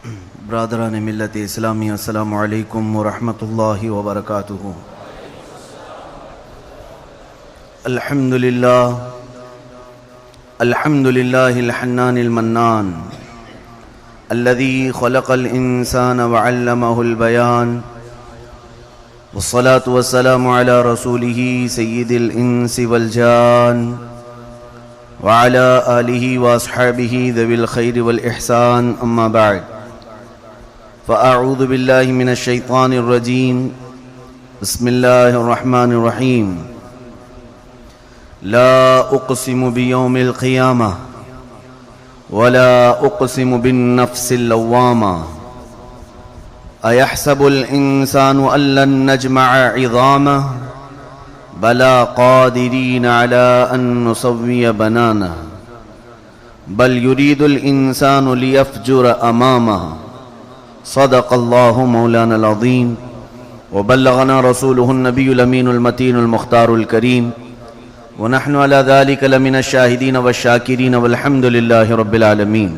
برادران ملت اسلامی، السلام علیکم ورحمۃ اللہ وبرکاتہ۔ الحمد للہ الحنان المنان الذي خلق الإنسان وعلمه البيان، والصلاة والسلام على رسوله سيد الإنس والجان وعلى آله وأصحابه ذوي الخير والإحسان، أما بعد، فأعوذ بالله من الشيطان الرجيم، بسم الله الرحمن الرحيم۔ لا أقسم بيوم القيامة ولا أقسم بالنفس اللوامة، أيحسب الإنسان أن لن نجمع عظامه بلى قادرين على أن نسوي بنانه، بل يريد الإنسان ليفجر أمامه، صدق الله مولانا العظيم وبلغنا رسوله النبي الأمين المتين المختار الكريم، ونحن على ذلك لمن الشاهدين والشاكرين والحمد لله رب العالمين۔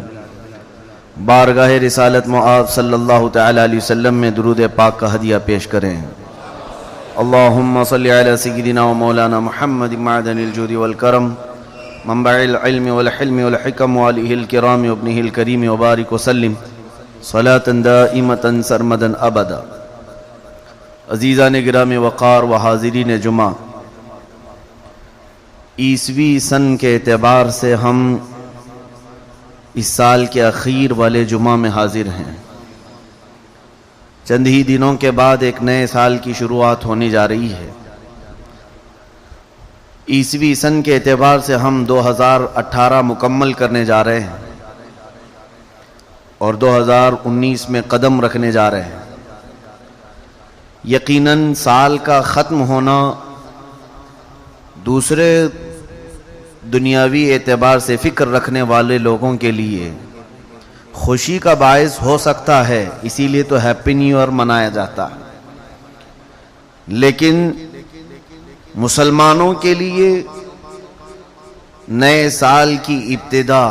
بارگاہ رسالت معاذ صلی اللہ تعالی علیہ وسلم میں درود پاک کا ہدیہ پیش کریں۔ اللہم صلی علی سیدنا و مولانا محمد معدن الجود والکرم، منبع العلم والحلم والحکم، وآلہ الکرام وابنہ الکریم، وبارک وسلم صلاة دائمة سرمدا ابدا۔ عزیزان گرام وقار و حاضرین جمعہ، عیسوی سن کے اعتبار سے ہم اس سال کے اخیر والے جمعہ میں حاضر ہیں۔ چند ہی دنوں کے بعد ایک نئے سال کی شروعات ہونے جا رہی ہے۔ عیسوی سن کے اعتبار سے ہم 2018 مکمل کرنے جا رہے ہیں اور 2019 میں قدم رکھنے جا رہے ہیں۔ یقیناً سال کا ختم ہونا دوسرے دنیاوی اعتبار سے فکر رکھنے والے لوگوں کے لیے خوشی کا باعث ہو سکتا ہے، اسی لیے تو ہیپی نیو ایئر منایا جاتا ہے، لیکن مسلمانوں کے لیے نئے سال کی ابتدا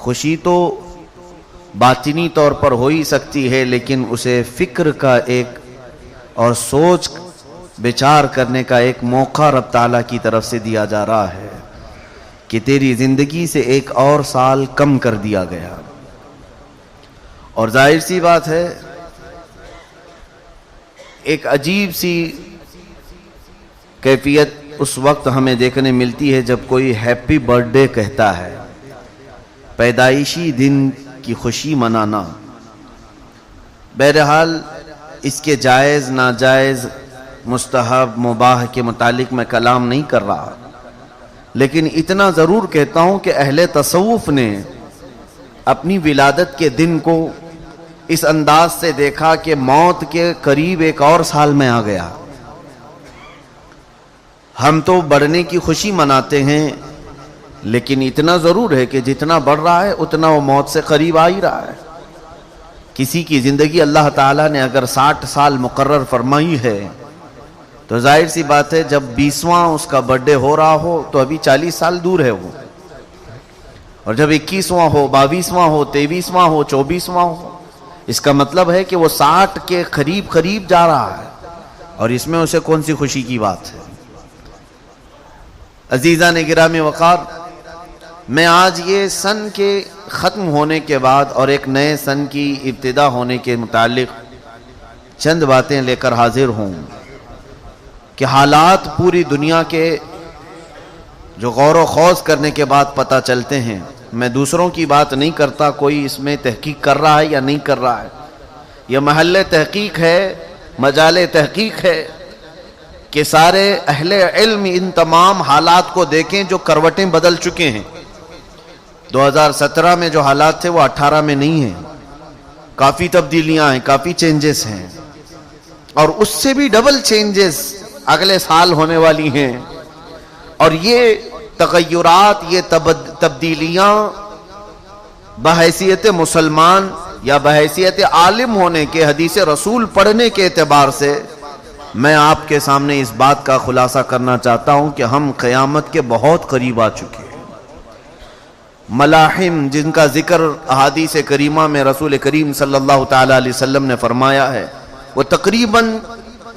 خوشی تو باطنی طور پر ہو ہی سکتی ہے، لیکن اسے فکر کا ایک اور سوچ بچار کرنے کا ایک موقع رب تعالیٰ کی طرف سے دیا جا رہا ہے کہ تیری زندگی سے ایک اور سال کم کر دیا گیا۔ اور ظاہر سی بات ہے، ایک عجیب سی کیفیت اس وقت ہمیں دیکھنے ملتی ہے جب کوئی ہیپی برتھ ڈے کہتا ہے، پیدائشی دن کی خوشی منانا۔ بہرحال اس کے جائز ناجائز مستحب مباح کے متعلق میں کلام نہیں کر رہا، لیکن اتنا ضرور کہتا ہوں کہ اہل تصوف نے اپنی ولادت کے دن کو اس انداز سے دیکھا کہ موت کے قریب ایک اور سال میں آ گیا۔ ہم تو بڑھنے کی خوشی مناتے ہیں، لیکن اتنا ضرور ہے کہ جتنا بڑھ رہا ہے اتنا وہ موت سے قریب آ ہی رہا ہے۔ کسی کی زندگی اللہ تعالیٰ نے اگر 60 سال مقرر فرمائی ہے تو ظاہر سی بات ہے جب 20واں اس کا برتھ ڈے ہو رہا ہو تو ابھی 40 سال دور ہے وہ، اور جب 21واں ہو، 22واں ہو، 23واں ہو، 24واں ہو، اس کا مطلب ہے کہ وہ 60 کے قریب جا رہا ہے، اور اس میں اسے کون سی خوشی کی بات ہے؟ عزیزان گرامی وقار، میں آج یہ سن کے ختم ہونے کے بعد اور ایک نئے سن کی ابتدا ہونے کے متعلق چند باتیں لے کر حاضر ہوں کہ حالات پوری دنیا کے جو غور و خوض کرنے کے بعد پتہ چلتے ہیں۔ میں دوسروں کی بات نہیں کرتا، کوئی اس میں تحقیق کر رہا ہے یا نہیں کر رہا ہے، یہ محل تحقیق ہے، مجال تحقیق ہے کہ سارے اہل علم ان تمام حالات کو دیکھیں جو کروٹیں بدل چکے ہیں۔ 2017 میں جو حالات تھے وہ 18 میں نہیں ہیں، کافی تبدیلیاں ہیں، کافی چینجز ہیں، اور اس سے بھی ڈبل چینجز اگلے سال ہونے والی ہیں۔ اور یہ تغیرات، یہ تبدیلیاں بحیثیت مسلمان یا بحیثیت عالم ہونے کے، حدیث رسول پڑھنے کے اعتبار سے میں آپ کے سامنے اس بات کا خلاصہ کرنا چاہتا ہوں کہ ہم قیامت کے بہت قریب آ چکے ہیں۔ ملاحم جن کا ذکر احادیث کریمہ میں رسول کریم صلی اللہ تعالی علیہ وسلم نے فرمایا ہے، وہ تقریباً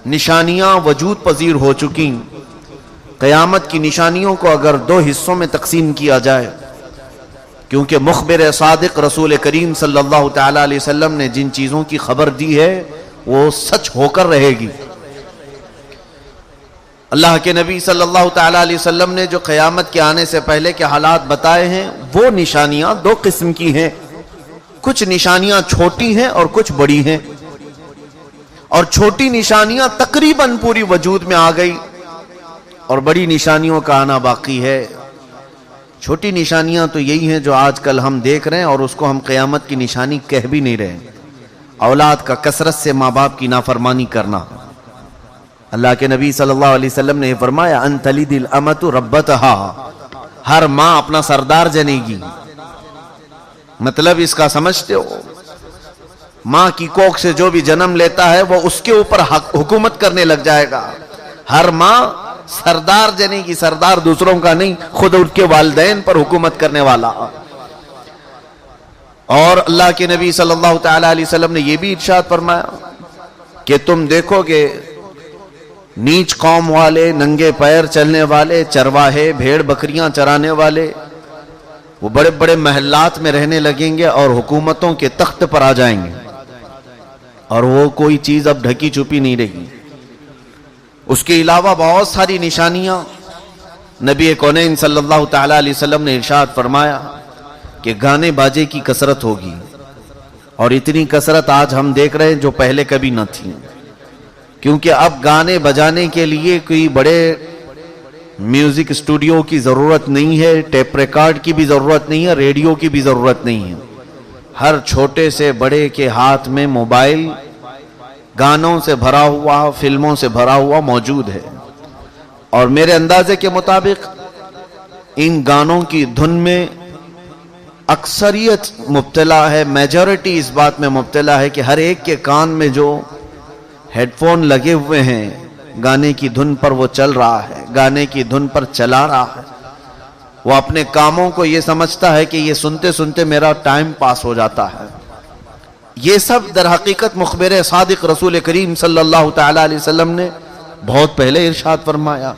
نشانیاں وجود پذیر ہو چکی۔ قیامت کی نشانیوں کو اگر دو حصوں میں تقسیم کیا جائے، کیونکہ مخبر صادق رسول کریم صلی اللہ تعالی علیہ وسلم نے جن چیزوں کی خبر دی ہے وہ سچ ہو کر رہے گی۔ اللہ کے نبی صلی اللہ تعالی علیہ وسلم نے جو قیامت کے آنے سے پہلے کے حالات بتائے ہیں، وہ نشانیاں دو قسم کی ہیں۔ کچھ نشانیاں چھوٹی ہیں اور کچھ بڑی ہیں، اور چھوٹی نشانیاں تقریباً پوری وجود میں آ گئی اور بڑی نشانیوں کا آنا باقی ہے۔ چھوٹی نشانیاں تو یہی ہیں جو آج کل ہم دیکھ رہے ہیں، اور اس کو ہم قیامت کی نشانی کہہ بھی نہیں رہے۔ اولاد کا کثرت سے ماں باپ کی نافرمانی کرنا۔ اللہ کے نبی صلی اللہ علیہ وسلم نے فرمایا ان تلد الامۃ ربتها، ہر ماں اپنا سردار جنے گی۔ مطلب اس کا سمجھتے ہو؟ ماں کی کوکھ سے جو بھی جنم لیتا ہے وہ اس کے اوپر حکومت کرنے لگ جائے گا۔ ہر ماں سردار جنے گی، سردار دوسروں کا نہیں، خود ان کے والدین پر حکومت کرنے والا۔ اور اللہ کے نبی صلی اللہ تعالی علیہ وسلم نے یہ بھی ارشاد فرمایا کہ تم دیکھو گے نیچ قوم والے، ننگے پیر چلنے والے، چرواہے، بھیڑ بکریاں چرانے والے، وہ بڑے بڑے محلات میں رہنے لگیں گے اور حکومتوں کے تخت پر آ جائیں گے، اور وہ کوئی چیز اب ڈھکی چھپی نہیں رہی۔ اس کے علاوہ بہت ساری نشانیاں نبی کونین صلی اللہ تعالی علیہ وسلم نے ارشاد فرمایا کہ گانے باجے کی کثرت ہوگی، اور اتنی کثرت آج ہم دیکھ رہے ہیں جو پہلے کبھی نہ تھی، کیونکہ اب گانے بجانے کے لیے کوئی بڑے میوزک اسٹوڈیو کی ضرورت نہیں ہے، ٹیپ ریکارڈ کی بھی ضرورت نہیں ہے، ریڈیو کی بھی ضرورت نہیں ہے۔ ہر چھوٹے سے بڑے کے ہاتھ میں موبائل گانوں سے بھرا ہوا، فلموں سے بھرا ہوا موجود ہے، اور میرے اندازے کے مطابق ان گانوں کی دھن میں اکثریت مبتلا ہے، میجورٹی اس بات میں مبتلا ہے کہ ہر ایک کے کان میں جو ہیڈ فون لگے ہوئے ہیں، گانے کی دھن پر وہ چل رہا ہے، گانے کی دھن پر چلا رہا ہے۔ وہ اپنے کاموں کو یہ سمجھتا ہے کہ یہ سنتے سنتے میرا ٹائم پاس ہو جاتا ہے۔ یہ سب در حقیقت مخبر صادق رسول کریم صلی اللہ تعالی علیہ وسلم نے بہت پہلے ارشاد فرمایا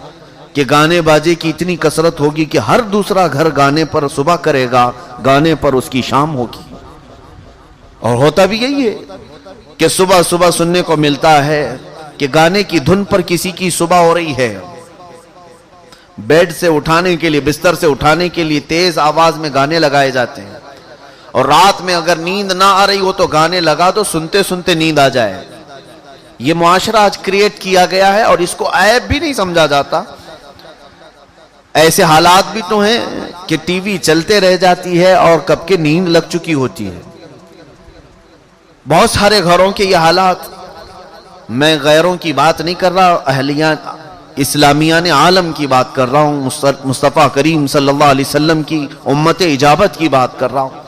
کہ گانے باجے کی اتنی کثرت ہوگی کہ ہر دوسرا گھر گانے پر صبح کرے گا، گانے پر اس کی شام ہوگی۔ اور ہوتا بھی یہی ہے کہ صبح صبح سننے کو ملتا ہے کہ گانے کی دھن پر کسی کی صبح ہو رہی ہے، بیڈ سے اٹھانے کے لیے، بستر سے اٹھانے کے لیے تیز آواز میں گانے لگائے جاتے ہیں، اور رات میں اگر نیند نہ آ رہی ہو تو گانے لگا دو، سنتے سنتے نیند آ جائے۔ یہ معاشرہ آج کریٹ کیا گیا ہے اور اس کو عیب بھی نہیں سمجھا جاتا۔ ایسے حالات بھی تو ہیں کہ ٹی وی چلتے رہ جاتی ہے اور کب کے نیند لگ چکی ہوتی ہے۔ بہت سارے گھروں کے یہ حالات، میں غیروں کی بات نہیں کر رہا، اہلیان اسلامیان عالم کی بات کر رہا ہوں، مصطفیٰ کریم صلی اللہ علیہ وسلم کی امت اجابت کی بات کر رہا ہوں۔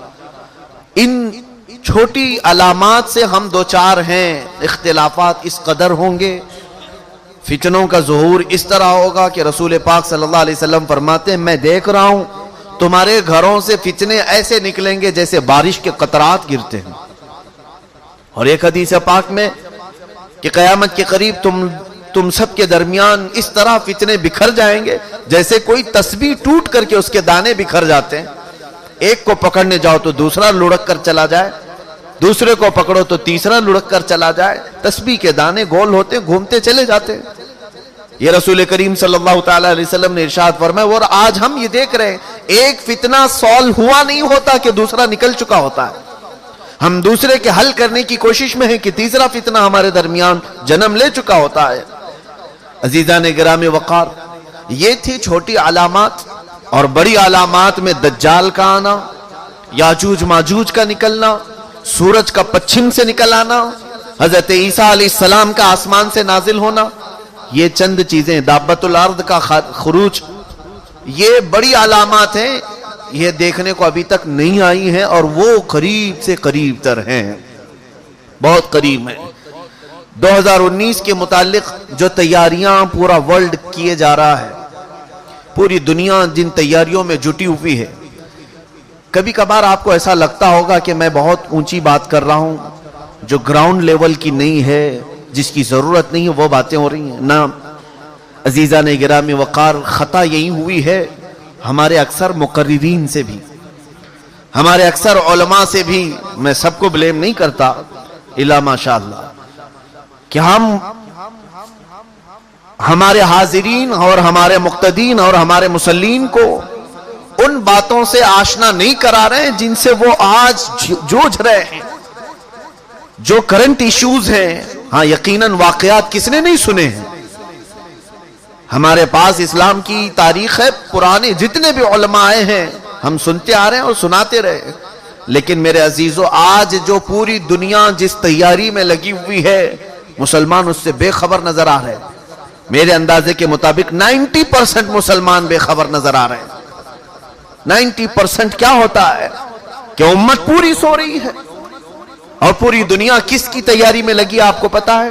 ان چھوٹی علامات سے ہم دوچار ہیں، اختلافات اس قدر ہوں گے، فتنوں کا ظہور اس طرح ہوگا کہ رسول پاک صلی اللہ علیہ وسلم فرماتے ہیں میں دیکھ رہا ہوں تمہارے گھروں سے فتنے ایسے نکلیں گے جیسے بارش کے قطرات گرتے ہیں۔ اور ایک حدیث پاک میں کہ قیامت کے قریب تم سب کے درمیان اس طرح فتنے بکھر جائیں گے جیسے کوئی تسبیح ٹوٹ کر کے اس کے دانے بکھر جاتے ہیں، ایک کو پکڑنے جاؤ تو دوسرا لڑک کر چلا جائے، دوسرے کو پکڑو تو تیسرا لڑک کر چلا جائے، تسبیح کے دانے گول ہوتے گھومتے چلے جاتے ہیں۔ یہ رسول کریم صلی اللہ تعالی علیہ وسلم نے ارشاد فرمایا، اور آج ہم یہ دیکھ رہے ہیں ایک فتنہ سالو ہوا نہیں ہوتا کہ دوسرا نکل چکا ہوتا ہے، ہم دوسرے کے حل کرنے کی کوشش میں ہیں کہ تیسرا فتنہ ہمارے درمیان جنم لے چکا ہوتا ہے۔ عزیزان گرامی وقار، یہ تھی چھوٹی علامات، اور بڑی علامات میں دجال کا آنا، یاجوج ماجوج کا نکلنا، سورج کا پچھم سے نکل آنا، حضرت عیسیٰ علیہ السلام کا آسمان سے نازل ہونا، یہ چند چیزیں، دابت الارض کا خروج، یہ بڑی علامات ہیں، یہ دیکھنے کو ابھی تک نہیں آئی ہیں، اور وہ قریب سے قریب تر ہیں، بہت قریب ہیں۔ 2019 کے متعلق جو تیاریاں پورا ورلڈ کیے جا رہا ہے، پوری دنیا جن تیاریوں میں جٹی ہوئی ہے، کبھی کبھار آپ کو ایسا لگتا ہوگا کہ میں بہت اونچی بات کر رہا ہوں، جو گراؤنڈ لیول کی نہیں ہے، جس کی ضرورت نہیں ہے، وہ باتیں ہو رہی ہیں نا۔ عزیزان گرامی وقار، خطا یہی ہوئی ہے ہمارے اکثر مقررین سے بھی، ہمارے اکثر علماء سے بھی، میں سب کو بلیم نہیں کرتا الا ماشاءاللہ، کہ ہمارے حاضرین اور ہمارے مقتدین اور ہمارے مسلین کو ان باتوں سے آشنا نہیں کرا رہے ہیں جن سے وہ آج جوجھ رہے ہیں، جو کرنٹ ایشوز ہیں۔ ہاں یقیناً واقعات کس نے نہیں سنے ہیں، ہمارے پاس اسلام کی تاریخ ہے، پرانے جتنے بھی علماء آئے ہیں ہم سنتے آ رہے ہیں اور سناتے رہے، لیکن میرے عزیزو آج جو پوری دنیا جس تیاری میں لگی ہوئی ہے، مسلمان اس سے بے خبر نظر آ رہے ہیں۔ میرے اندازے کے مطابق 90% مسلمان بے خبر نظر آ رہے ہیں۔ 90% کیا ہوتا ہے کہ امت پوری سو رہی ہے، اور پوری دنیا کس کی تیاری میں لگی آپ کو پتا ہے؟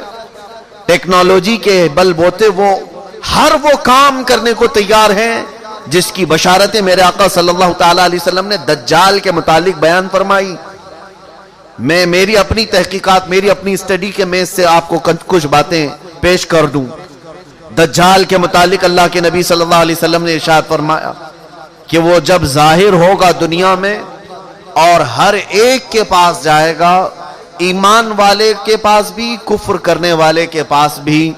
ٹیکنالوجی کے بل بوتے وہ ہر وہ کام کرنے کو تیار ہیں جس کی بشارتیں میرے آقا صلی اللہ تعالی علیہ وسلم نے دجال کے متعلق بیان فرمائی۔ میں میری اپنی تحقیقات، میری اپنی اسٹڈی کے میز سے آپ کو کچھ باتیں پیش کر دوں۔ دجال کے متعلق اللہ کے نبی صلی اللہ علیہ وسلم نے ارشاد فرمایا کہ وہ جب ظاہر ہوگا دنیا میں اور ہر ایک کے پاس جائے گا، ایمان والے کے پاس بھی، کفر کرنے والے کے پاس بھی،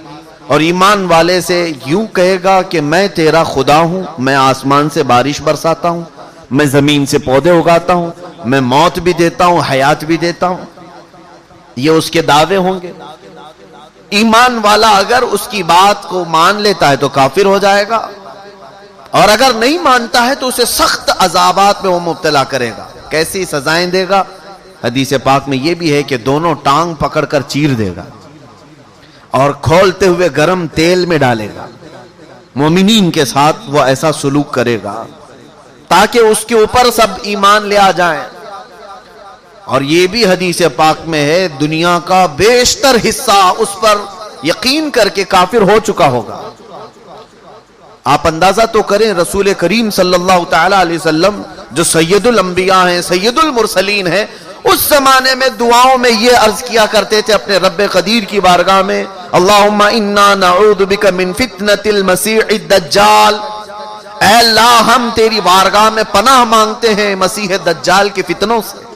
اور ایمان والے سے یوں کہے گا کہ میں تیرا خدا ہوں، میں آسمان سے بارش برساتا ہوں، میں زمین سے پودے اگاتا ہوں، میں موت بھی دیتا ہوں، حیات بھی دیتا ہوں۔ یہ اس کے دعوے ہوں گے۔ ایمان والا اگر اس کی بات کو مان لیتا ہے تو کافر ہو جائے گا، اور اگر نہیں مانتا ہے تو اسے سخت عذابات میں وہ مبتلا کرے گا۔ کیسی سزائیں دے گا؟ حدیث پاک میں یہ بھی ہے کہ دونوں ٹانگ پکڑ کر چیر دے گا اور کھولتے ہوئے گرم تیل میں ڈالے گا۔ مومنین کے ساتھ وہ ایسا سلوک کرے گا تاکہ اس کے اوپر سب ایمان لے آ جائیں۔ اور یہ بھی حدیث پاک میں ہے دنیا کا بیشتر حصہ اس پر یقین کر کے کافر ہو چکا ہوگا۔ آپ اندازہ تو کریں، رسول کریم صلی اللہ تعالی علیہ وسلم جو سید الانبیاء ہیں، سید المرسلین ہیں، اس زمانے میں دعاؤں میں یہ عرض کیا کرتے تھے اپنے رب قدیر کی بارگاہ میں، اللہم انا نعوذ بک من فتنة المسیح الدجال، اے اللہ ہم تیری بارگاہ میں پناہ مانگتے ہیں مسیح دجال کے فتنوں سے۔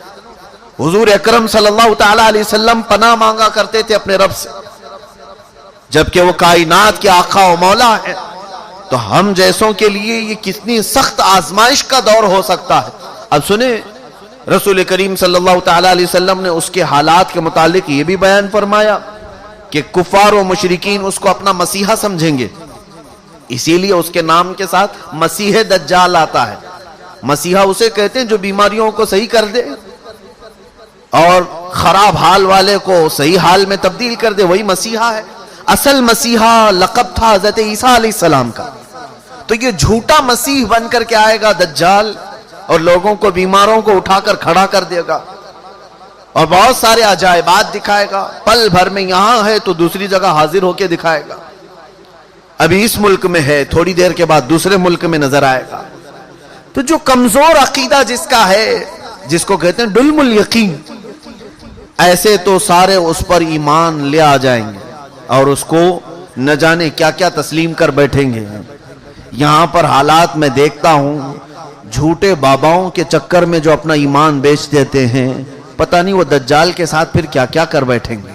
حضور اکرم صلی اللہ تعالی علیہ وسلم پناہ مانگا کرتے تھے اپنے رب سے، جبکہ وہ کائنات کے آقا و مولا ہیں۔ تو ہم جیسوں کے لیے یہ کتنی سخت آزمائش کا دور ہو سکتا ہے۔ اب سنیں، رسول کریم صلی اللہ تعالی علیہ وسلم نے اس کے حالات کے متعلق یہ بھی بیان فرمایا کہ کفار و مشرکین اس کو اپنا مسیحا سمجھیں گے، اسی لیے اس کے نام کے ساتھ مسیح دجال آتا ہے۔ مسیحا اسے کہتے ہیں جو بیماریوں کو صحیح کر دے اور خراب حال والے کو صحیح حال میں تبدیل کر دے، وہی مسیحا ہے۔ اصل مسیحا لقب تھا حضرت عیسیٰ علیہ السلام کا۔ تو یہ جھوٹا مسیح بن کر کے آئے گا دجال، اور لوگوں کو، بیماروں کو اٹھا کر کھڑا کر دے گا، اور بہت سارے عجائبات دکھائے گا۔ پل بھر میں یہاں ہے تو دوسری جگہ حاضر ہو کے دکھائے گا۔ ابھی اس ملک میں ہے، تھوڑی دیر کے بعد دوسرے ملک میں نظر آئے گا۔ تو جو کمزور عقیدہ جس کا ہے، جس کو کہتے ہیں ڈلم الیقین، ایسے تو سارے اس پر ایمان لے آ جائیں گے اور اس کو نہ جانے کیا کیا تسلیم کر بیٹھیں گے۔ یہاں پر حالات میں دیکھتا ہوں، جھوٹے باباؤں کے چکر میں جو اپنا ایمان بیچ دیتے ہیں، پتہ نہیں وہ دجال کے ساتھ پھر کیا کیا کر بیٹھیں گے۔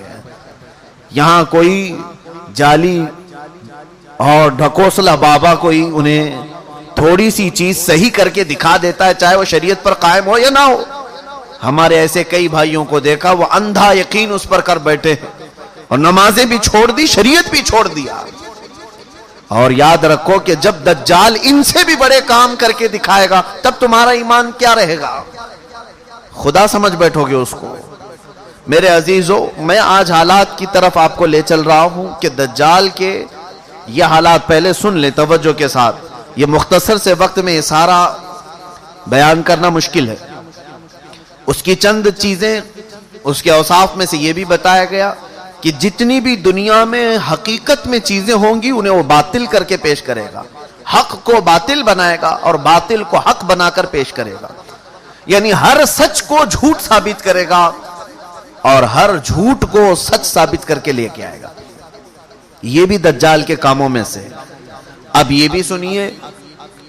یہاں کوئی جعلی اور ڈھکوسلا بابا کوئی انہیں تھوڑی سی چیز صحیح کر کے دکھا دیتا ہے، چاہے وہ شریعت پر قائم ہو یا نہ ہو۔ ہمارے ایسے کئی بھائیوں کو دیکھا، وہ اندھا یقین اس پر کر بیٹھے ہیں، اور نمازیں بھی چھوڑ دی، شریعت بھی چھوڑ دیا۔ اور یاد رکھو کہ جب دجال ان سے بھی بڑے کام کر کے دکھائے گا، تب تمہارا ایمان کیا رہے گا؟ خدا سمجھ بیٹھو گے اس کو۔ میرے عزیزو، میں آج حالات کی طرف آپ کو لے چل رہا ہوں کہ دجال کے یہ حالات پہلے سن لیں توجہ کے ساتھ۔ یہ مختصر سے وقت میں یہ سارا بیان کرنا مشکل ہے۔ اس کی چند چیزیں، اس کے اوصاف میں سے یہ بھی بتایا گیا کہ جتنی بھی دنیا میں حقیقت میں چیزیں ہوں گی انہیں وہ باطل کر کے پیش کرے گا، حق کو باطل بنائے گا اور باطل کو حق بنا کر پیش کرے گا۔ یعنی ہر سچ کو جھوٹ ثابت کرے گا اور ہر جھوٹ کو سچ ثابت کر کے لے کے آئے گا. یہ بھی دجال کے کاموں میں سے. اب یہ بھی سنیے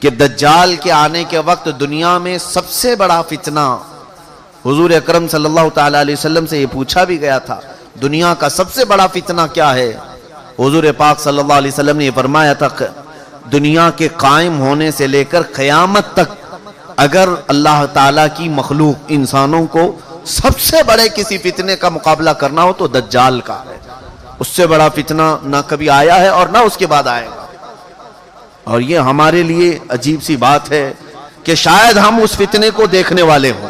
کہ دجال کے آنے کے وقت دنیا میں سب سے بڑا فتنہ، حضور اکرم صلی اللہ تعالی علیہ وسلم سے یہ پوچھا بھی گیا تھا، دنیا کا سب سے بڑا فتنہ کیا ہے؟ حضور پاک صلی اللہ علیہ وسلم نے یہ فرمایا تھا، دنیا کے قائم ہونے سے لے کر قیامت تک اگر اللہ تعالیٰ کی مخلوق انسانوں کو سب سے بڑے کسی فتنے کا مقابلہ کرنا ہو تو دجال کا ہے. اس سے بڑا فتنہ نہ کبھی آیا ہے اور نہ اس کے بعد آئے گا. اور یہ ہمارے لیے عجیب سی بات ہے کہ شاید ہم اس فتنے کو دیکھنے والے ہوں،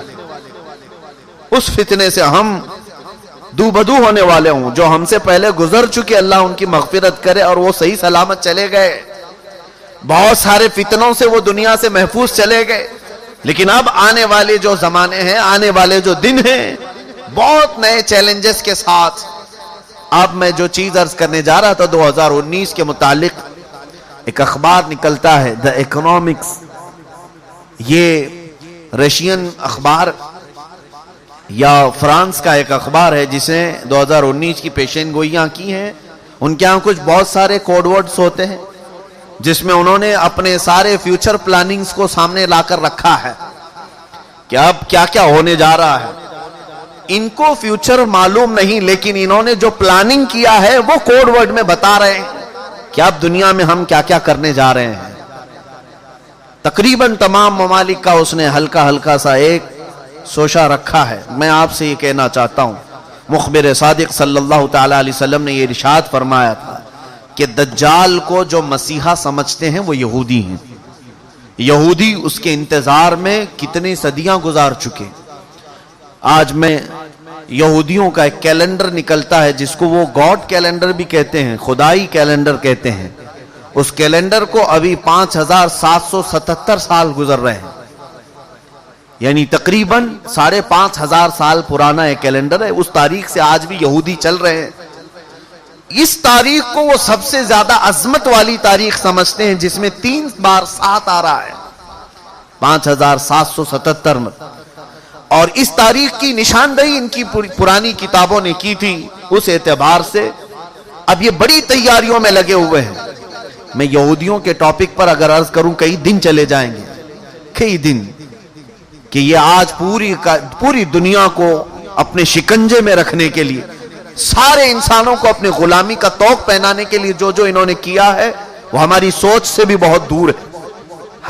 اس فتنے سے ہم دو بدو ہونے والے ہوں. جو ہم سے پہلے گزر چکے اللہ ان کی مغفرت کرے اور وہ صحیح سلامت چلے گئے، بہت سارے فتنوں سے وہ دنیا سے محفوظ چلے گئے. لیکن اب آنے والے جو زمانے ہیں، آنے والے جو دن ہیں، بہت نئے چیلنجز کے ساتھ. اب میں جو چیز عرض کرنے جا رہا تھا 2019 کے متعلق، ایک اخبار نکلتا ہے دا اکنامکس، یہ رشین اخبار یا فرانس کا ایک اخبار ہے جس نے 2019 کی پیشین گوئیاں کی ہیں. ان کے ہاں کچھ بہت سارے کوڈ ورڈز ہوتے ہیں جس میں انہوں نے اپنے سارے فیوچر پلاننگز کو سامنے لا کر رکھا ہے کہ اب کیا کیا ہونے جا رہا ہے. ان کو فیوچر معلوم نہیں، لیکن انہوں نے جو پلاننگ کیا ہے وہ کوڈ ورڈ میں بتا رہے ہیں کہ اب دنیا میں ہم کیا کیا کرنے جا رہے ہیں. تقریباً تمام ممالک کا اس نے ہلکا ہلکا سا ایک سوچا رکھا ہے. میں آپ سے یہ کہنا چاہتا ہوں، مخبر صادق صلی اللہ تعالی علیہ وسلم نے یہ ارشاد فرمایا تھا کہ دجال کو جو مسیحا سمجھتے ہیں وہ یہودی ہیں. یہودی اس کے انتظار میں کتنی صدیاں گزار چکے. آج میں یہودیوں کا ایک کیلنڈر نکلتا ہے جس کو وہ گاڈ کیلنڈر بھی کہتے ہیں، خدائی کیلنڈر کہتے ہیں. اس کیلنڈر کو ابھی 5777 سال گزر رہے ہیں، یعنی تقریباً 5500 سال پرانا ایک کیلنڈر ہے. اس تاریخ سے آج بھی یہودی چل رہے ہیں. اس تاریخ کو وہ سب سے زیادہ عظمت والی تاریخ سمجھتے ہیں جس میں 3 بار 7 آ رہا ہے، 5777 میں. اور اس تاریخ کی نشاندہی ان کی پرانی کتابوں نے کی تھی. اس اعتبار سے اب یہ بڑی تیاریوں میں لگے ہوئے ہیں. میں یہودیوں کے ٹاپک پر اگر عرض کروں کئی دن چلے جائیں گے، کئی دن، کہ یہ آج پوری دنیا کو اپنے شکنجے میں رکھنے کے لیے، سارے انسانوں کو اپنے غلامی کا طوق پہنانے کے لیے جو انہوں نے کیا ہے وہ ہماری سوچ سے بھی بہت دور ہے.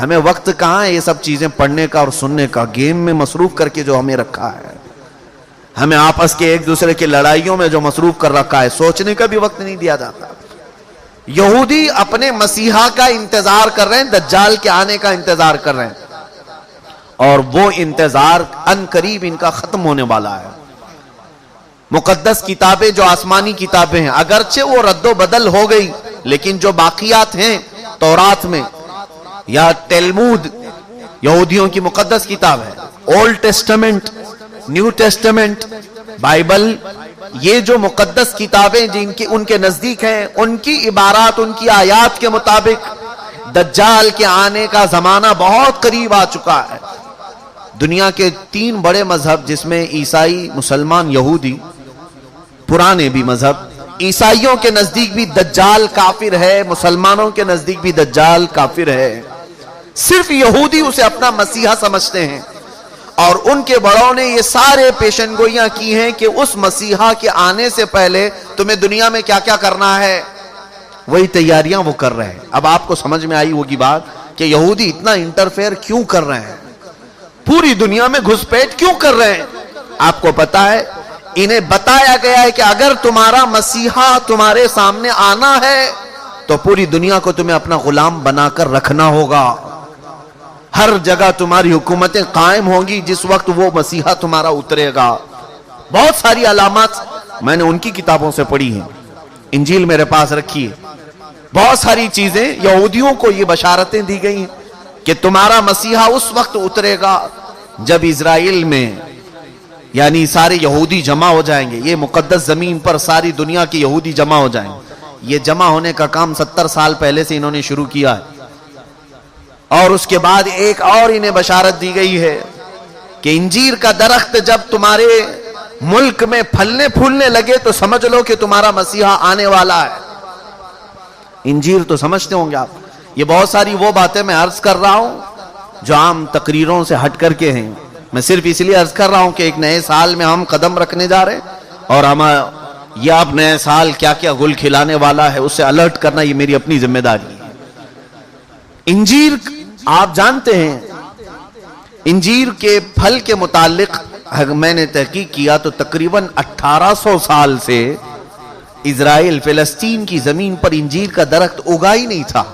ہمیں وقت کہاں ہے یہ سب چیزیں پڑھنے کا اور سننے کا؟ گیم میں مصروف کر کے جو ہمیں رکھا ہے، ہمیں آپس کے ایک دوسرے کی لڑائیوں میں جو مصروف کر رکھا ہے، سوچنے کا بھی وقت نہیں دیا جاتا. یہودی اپنے مسیحا کا انتظار کر رہے ہیں، دجال کے آنے کا انتظار کر رہے ہیں، اور وہ انتظار ان قریب ان کا ختم ہونے والا ہے. مقدس کتابیں جو آسمانی کتابیں ہیں، اگرچہ وہ رد و بدل ہو گئی، لیکن جو باقیات ہیں تورات میں یا تلمود، یہودیوں کی مقدس کتاب ہے، old testament, new testament, Bible, یہ جو مقدس کتابیں جن کی ان کے نزدیک ہیں، ان کی عبارات، ان کی آیات کے مطابق دجال کے آنے کا زمانہ بہت قریب آ چکا ہے. دنیا کے 3 بڑے مذہب جس میں عیسائی، مسلمان، یہودی، پرانے بھی مذہب، عیسائیوں کے نزدیک بھی دجال کافر ہے، مسلمانوں کے نزدیک بھی دجال کافر ہے. صرف یہودی اسے اپنا مسیحا سمجھتے ہیں، اور ان کے بڑوں نے یہ سارے پیشن گوئیاں کی ہیں کہ اس مسیحا کے آنے سے پہلے تمہیں دنیا میں کیا کیا کرنا ہے، وہی تیاریاں وہ کر رہے ہیں. اب آپ کو سمجھ میں آئی ہوگی بات کہ یہودی اتنا انٹرفیئر کیوں کر رہے ہیں، پوری دنیا میں گھسپیٹ کیوں کر رہے ہیں. آپ کو پتا ہے، انہیں بتایا گیا ہے کہ اگر تمہارا مسیحا تمہارے سامنے آنا ہے تو پوری دنیا کو تمہیں اپنا غلام بنا کر رکھنا ہوگا. ہر جگہ تمہاری حکومتیں قائم ہوں گی جس وقت وہ مسیحا تمہارا اترے گا. بہت ساری علامات میں نے ان کی کتابوں سے پڑھی ہیں، انجیل میرے پاس رکھی ہے. بہت ساری چیزیں یہودیوں کو یہ بشارتیں دی گئی ہیں کہ تمہارا مسیحا اس وقت اترے گا جب اسرائیل میں یعنی سارے یہودی جمع ہو جائیں گے. یہ مقدس زمین پر ساری دنیا کے یہودی جمع ہو جائیں گے. یہ جمع ہونے کا کام 70 سال پہلے سے انہوں نے شروع کیا ہے. اور اس کے بعد ایک اور انہیں بشارت دی گئی ہے کہ انجیر کا درخت جب تمہارے ملک میں پھلنے پھولنے لگے تو سمجھ لو کہ تمہارا مسیحا آنے والا ہے. انجیر تو سمجھتے ہوں گے آپ. یہ بہت ساری وہ باتیں میں عرض کر رہا ہوں جو عام تقریروں سے ہٹ کر کے ہیں. میں صرف اس لیے عرض کر رہا ہوں کہ ایک نئے سال میں ہم قدم رکھنے جا رہے ہیں اور ہم یہ اب نئے سال کیا کیا گل کھلانے والا ہے اس سے الرٹ کرنا یہ میری اپنی ذمہ داری ہے. انجیر آپ جانتے ہیں انجیر کے پھل کے متعلق میں نے تحقیق کیا تو تقریباً 1800 سال سے اسرائیل فلسطین کی زمین پر انجیر کا درخت اگا ہی نہیں تھا.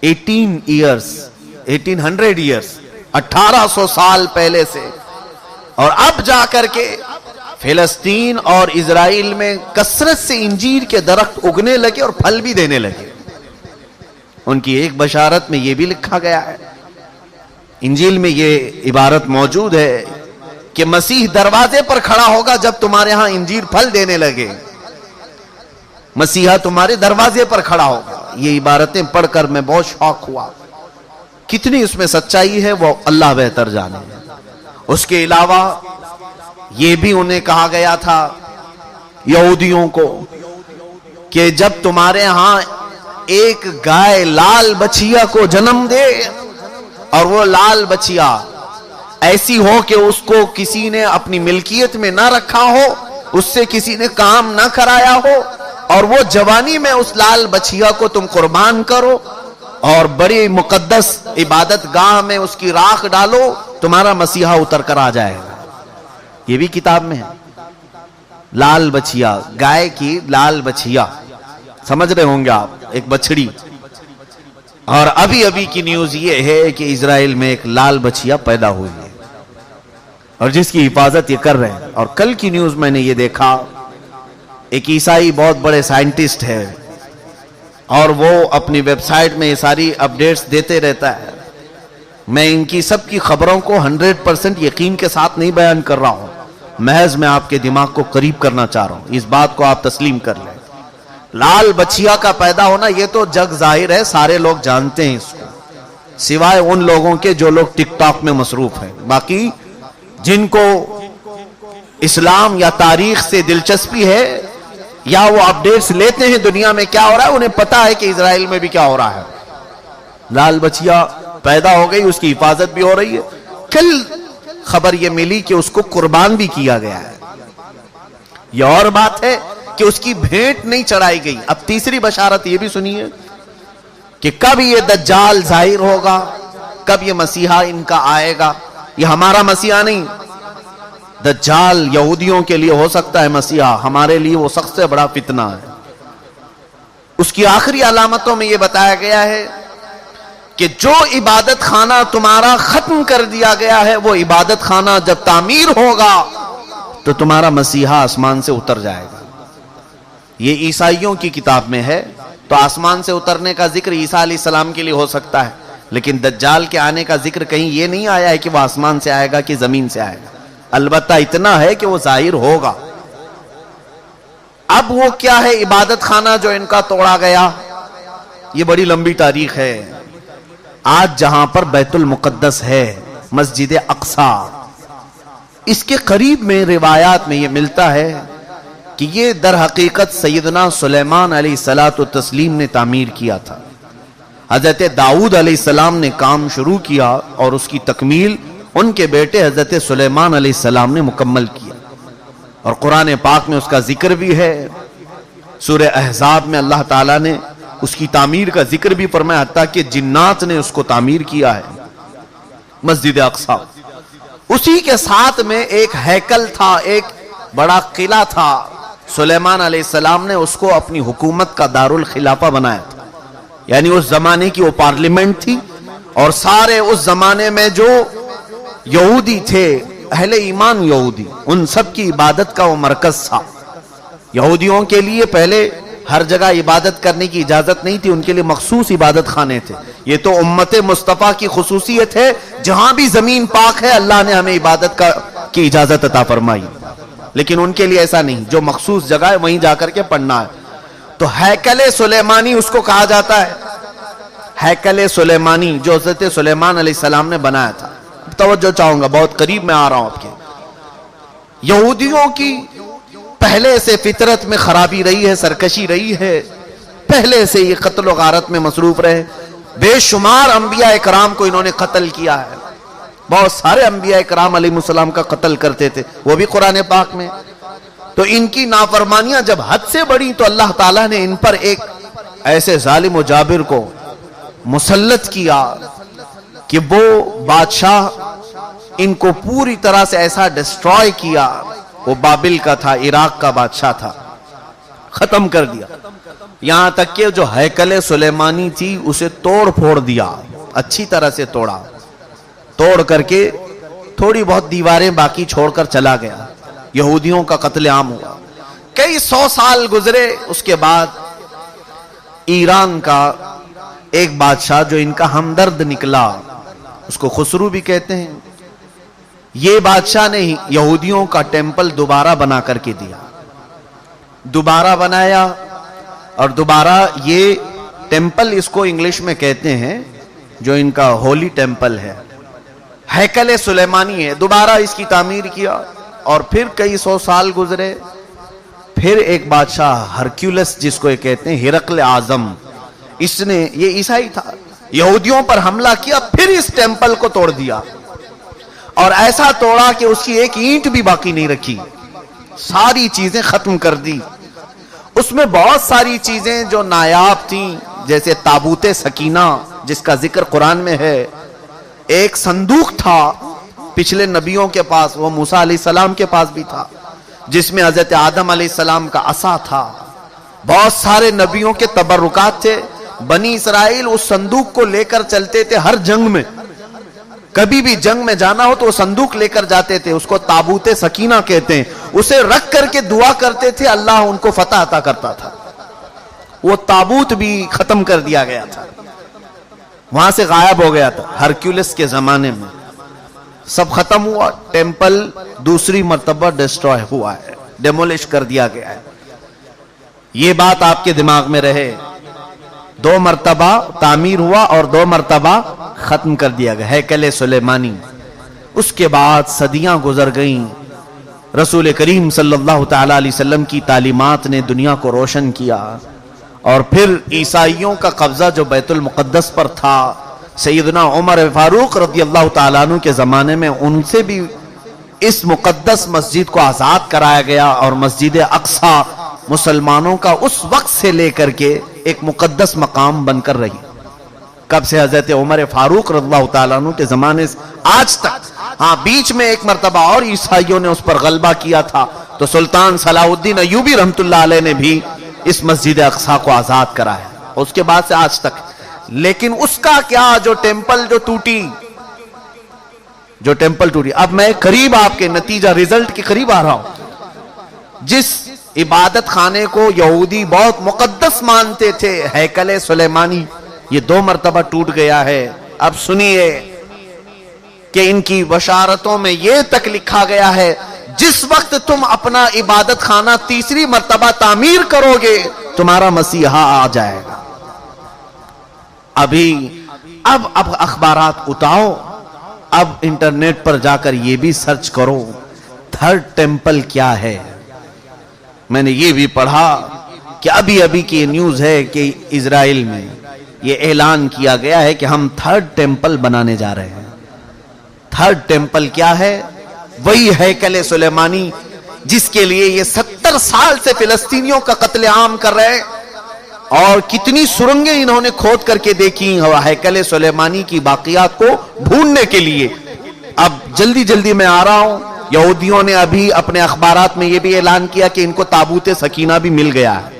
1800 ایئرز 1800 سال پہلے سے. اور اب جا کر کے فلسطین اور اسرائیل میں کثرت سے انجیر کے درخت اگنے لگے اور پھل بھی دینے لگے. ان کی ایک بشارت میں یہ بھی لکھا گیا ہے، انجیل میں یہ عبارت موجود ہے کہ مسیح دروازے پر کھڑا ہوگا جب تمہارے ہاں انجیر پھل دینے لگے. مسیحا تمہارے دروازے پر کھڑا ہوگا. یہ عبارتیں پڑھ کر میں بہت شوق ہوا. کتنی اس میں سچائی ہے وہ اللہ بہتر جانے. اس کے علاوہ یہ بھی انہیں کہا گیا تھا یہودیوں کو کہ جب تمہارے ہاں ایک گائے لال بچیا کو جنم دے اور وہ لال بچیا ایسی ہو کہ اس کو کسی نے اپنی ملکیت میں نہ رکھا ہو، اس سے کسی نے کام نہ کرایا ہو، اور وہ جوانی میں اس لال بچیا کو تم قربان کرو اور بڑی مقدس عبادت گاہ میں اس کی راکھ ڈالو، تمہارا مسیحا اتر کر آ جائے گا. یہ بھی کتاب میں ہے. لال بچیا، گائے کی لال بچیا، سمجھ رہے ہوں گے آپ، ایک بچڑی. اور ابھی ابھی کی نیوز یہ ہے کہ اسرائیل میں ایک لال بچیا پیدا ہوئی ہے اور جس کی حفاظت یہ کر رہے ہیں. اور کل کی نیوز میں نے یہ دیکھا، ایک عیسائی بہت بڑے سائنٹسٹ ہے اور وہ اپنی ویب سائٹ میں یہ ساری اپڈیٹس دیتے رہتا ہے. میں ان کی سب کی خبروں کو 100% یقین کے ساتھ نہیں بیان کر رہا ہوں، محض میں آپ کے دماغ کو قریب کرنا چاہ رہا ہوں. اس بات کو آپ تسلیم کر لیں. لال بچیا کا پیدا ہونا یہ تو جگ ظاہر ہے، سارے لوگ جانتے ہیں اس کو، سوائے ان لوگوں کے جو لوگ ٹک ٹاک میں مصروف ہیں. باقی جن کو اسلام یا تاریخ سے دلچسپی ہے یا وہ اپڈیٹس لیتے ہیں دنیا میں کیا ہو رہا ہے، انہیں پتا ہے کہ اسرائیل میں بھی کیا ہو رہا ہے. لال بچیا پیدا ہو گئی، اس کی حفاظت بھی ہو رہی ہے. کل خبر یہ ملی کہ اس کو قربان بھی کیا گیا ہے. یہ اور بات ہے کہ اس کی بھیٹ نہیں چڑھائی گئی. اب تیسری بشارت یہ بھی سنیے کہ کب یہ دجال ظاہر ہوگا، کب یہ مسیحا ان کا آئے گا. یہ ہمارا مسیحا نہیں، دجال یہودیوں کے لیے ہو سکتا ہے مسیحا، ہمارے لیے وہ سخت سے بڑا فتنہ ہے. اس کی آخری علامتوں میں یہ بتایا گیا ہے کہ جو عبادت خانہ تمہارا ختم کر دیا گیا ہے وہ عبادت خانہ جب تعمیر ہوگا تو تمہارا مسیحا آسمان سے اتر جائے گا. یہ عیسائیوں کی کتاب میں ہے، تو آسمان سے اترنے کا ذکر عیسیٰ علیہ السلام کے لیے ہو سکتا ہے، لیکن دجال کے آنے کا ذکر کہیں یہ نہیں آیا ہے کہ وہ آسمان سے آئے گا کہ زمین سے آئے گا. البتہ اتنا ہے کہ وہ ظاہر ہوگا. اب وہ کیا ہے عبادت خانہ جو ان کا توڑا گیا، یہ بڑی لمبی تاریخ ہے. آج جہاں پر بیت المقدس ہے، مسجد اقصی، اس کے قریب میں روایات میں یہ ملتا ہے کہ یہ در حقیقت سیدنا سلیمان علیہ السلام نے تعمیر کیا تھا. حضرت داؤد علیہ السلام نے کام شروع کیا اور اس کی تکمیل ان کے بیٹے حضرت سلیمان علیہ السلام نے مکمل کیا. اور قرآن پاک میں اس کا ذکر بھی ہے. سورہ احزاب میں اللہ تعالیٰ نے اس کی تعمیر کا ذکر بھی فرمایا، حتیٰ کہ جنات نے اس کو تعمیر کیا ہے، مسجد اقصی. اسی کے ساتھ میں ایک ہیکل تھا، ایک بڑا قلعہ تھا. سلیمان علیہ السلام نے اس کو اپنی حکومت کا دارالخلافہ بنایا تھا. یعنی اس زمانے کی وہ پارلیمنٹ تھی اور سارے اس زمانے میں جو یہودی تھے، اہل ایمان یہودی، ان سب کی عبادت کا وہ مرکز تھا. یہودیوں کے لیے پہلے ہر جگہ عبادت کرنے کی اجازت نہیں تھی، ان کے لیے مخصوص عبادت خانے تھے. یہ تو امت مصطفیٰ کی خصوصیت ہے، جہاں بھی زمین پاک ہے اللہ نے ہمیں عبادت کی اجازت عطا فرمائی. لیکن ان کے لیے ایسا نہیں، جو مخصوص جگہ ہے وہیں جا کر کے پڑھنا ہے. تو ہیکل سلیمانی اس کو کہا جاتا ہے، ہیکل سلیمانی جو حضرت سلیمان علیہ السلام نے بنایا تھا. توجہ چاہوں گا، بہت قریب میں آ رہا ہوں آپ کے. یہودیوں کی پہلے سے فطرت میں خرابی رہی ہے، سرکشی رہی ہے، پہلے سے یہ قتل و غارت میں مصروف رہے. بے شمار انبیاء اکرام کو انہوں نے قتل کیا ہے. بہت سارے انبیاء اکرام علیہ السلام کا قتل کرتے تھے، وہ بھی قرآن پاک میں. تو ان کی نافرمانیاں جب حد سے بڑی تو اللہ تعالیٰ نے ان پر ایک ایسے ظالم و جابر کو مسلط کیا کہ وہ بادشاہ ان کو پوری طرح سے ایسا ڈسٹرائے کیا. وہ بابل کا تھا، عراق کا بادشاہ تھا، ختم کر دیا. یہاں تک کہ جو ہیکل سلیمانی تھی اسے توڑ پھوڑ دیا، اچھی طرح سے توڑ کر کے تھوڑی بہت دیواریں باقی چھوڑ کر چلا گیا. یہودیوں کا قتل عام ہوا. کئی 100 سال گزرے. اس کے بعد ایران کا ایک بادشاہ جو ان کا ہمدرد نکلا، اس کو خسرو بھی کہتے ہیں، یہ بادشاہ نے یہودیوں کا ٹیمپل دوبارہ بنا کر کے دیا. دوبارہ بنایا اور دوبارہ یہ ٹیمپل اس کو انگلش میں کہتے ہیں جو ان کا ہولی ٹیمپل ہے، ہیکل سلیمانی ہے. دوبارہ اس کی تعمیر کیا اور پھر کئی 100 سال گزرے. پھر ایک بادشاہ ہرکیولس جس کو یہ کہتے ہیں، ہرقل اعظم، اس نے، یہ عیسائی تھا، یہودیوں پر حملہ کیا، پھر اس ٹیمپل کو توڑ دیا اور ایسا توڑا کہ اس کی ایک اینٹ بھی باقی نہیں رکھی، ساری چیزیں ختم کر دی. اس میں بہت ساری چیزیں جو نایاب تھیں، جیسے تابوت سکینہ جس کا ذکر قرآن میں ہے. ایک صندوق تھا پچھلے نبیوں کے پاس، وہ موسیٰ علیہ السلام کے پاس بھی تھا، جس میں حضرت آدم علیہ السلام کا عصا تھا. بہت سارے نبیوں کے تبرکات تھے. بنی اسرائیل اس صندوق کو لے کر چلتے تھے ہر جنگ میں. کبھی بھی جنگ میں جانا ہو تو وہ صندوق لے کر جاتے تھے، اس کو تابوت سکینہ کہتے ہیں. اسے رکھ کر کے دعا کرتے تھے، اللہ ان کو فتح عطا کرتا تھا. وہ تابوت بھی ختم کر دیا گیا تھا، وہاں سے غائب ہو گیا تھا. ہرکیولس کے زمانے میں سب ختم ہوا. ٹیمپل دوسری مرتبہ ڈسٹرائے ہوا ہے، ڈیمولش کر دیا گیا ہے. یہ بات آپ کے دماغ میں رہے. 2 مرتبہ تعمیر ہوا اور 2 مرتبہ ختم کر دیا گیا ہیکل سلیمانی. اس کے بعد صدیاں گزر گئیں. رسول کریم صلی اللہ تعالی علیہ وسلم کی تعلیمات نے دنیا کو روشن کیا اور پھر عیسائیوں کا قبضہ جو بیت المقدس پر تھا، سیدنا عمر فاروق رضی اللہ تعالیٰ عنہ کے زمانے میں ان سے بھی اس مقدس مسجد کو آزاد کرایا گیا اور مسجد اقصی مسلمانوں کا اس وقت سے لے کر کے ایک مقدس مقام بن کر رہی. کب سے؟ حضرت عمر فاروق رضی اللہ تعالیٰ عنہ کے زمانے سے آج تک. ہاں، بیچ میں ایک مرتبہ اور عیسائیوں نے اس پر غلبہ کیا تھا تو سلطان صلاح الدین ایوبی رحمت اللہ علیہ نے بھی اس مسجد اقصی کو آزاد کرایا، اس کے بعد سے آج تک. لیکن اس کا کیا، جو ٹیمپل ٹوٹی. اب میں قریب آپ کے نتیجہ رزلٹ کے قریب آ رہا ہوں. جس عبادت خانے کو یہودی بہت مقدس مانتے تھے، ہیکل سلیمانی، یہ 2 مرتبہ ٹوٹ گیا ہے. اب سنیے کہ ان کی بشارتوں میں یہ تک لکھا گیا ہے، جس وقت تم اپنا عبادت خانہ تیسری مرتبہ تعمیر کرو گے تمہارا مسیحا آ جائے گا. اب اخبارات اٹھاؤ، اب انٹرنیٹ پر جا کر یہ بھی سرچ کرو 3rd ٹیمپل کیا ہے. میں نے یہ بھی پڑھا کہ ابھی کی نیوز ہے کہ اسرائیل میں یہ اعلان کیا گیا ہے کہ ہم 3rd ٹیمپل بنانے جا رہے ہیں. 3rd ٹیمپل کیا ہے؟ وہی ہیکل سلیمانی جس کے لیے یہ 70 سال سے فلسطینیوں کا قتل عام کر رہے ہیں اور کتنی سرنگیں انہوں نے کھود کر کے دیکھی ہیکل سلیمانی کی باقیات کو ڈھونڈنے کے لیے. اب جلدی میں آ رہا ہوں. یہودیوں نے ابھی اپنے اخبارات میں یہ بھی اعلان کیا کہ ان کو تابوت سکینہ بھی مل گیا ہے.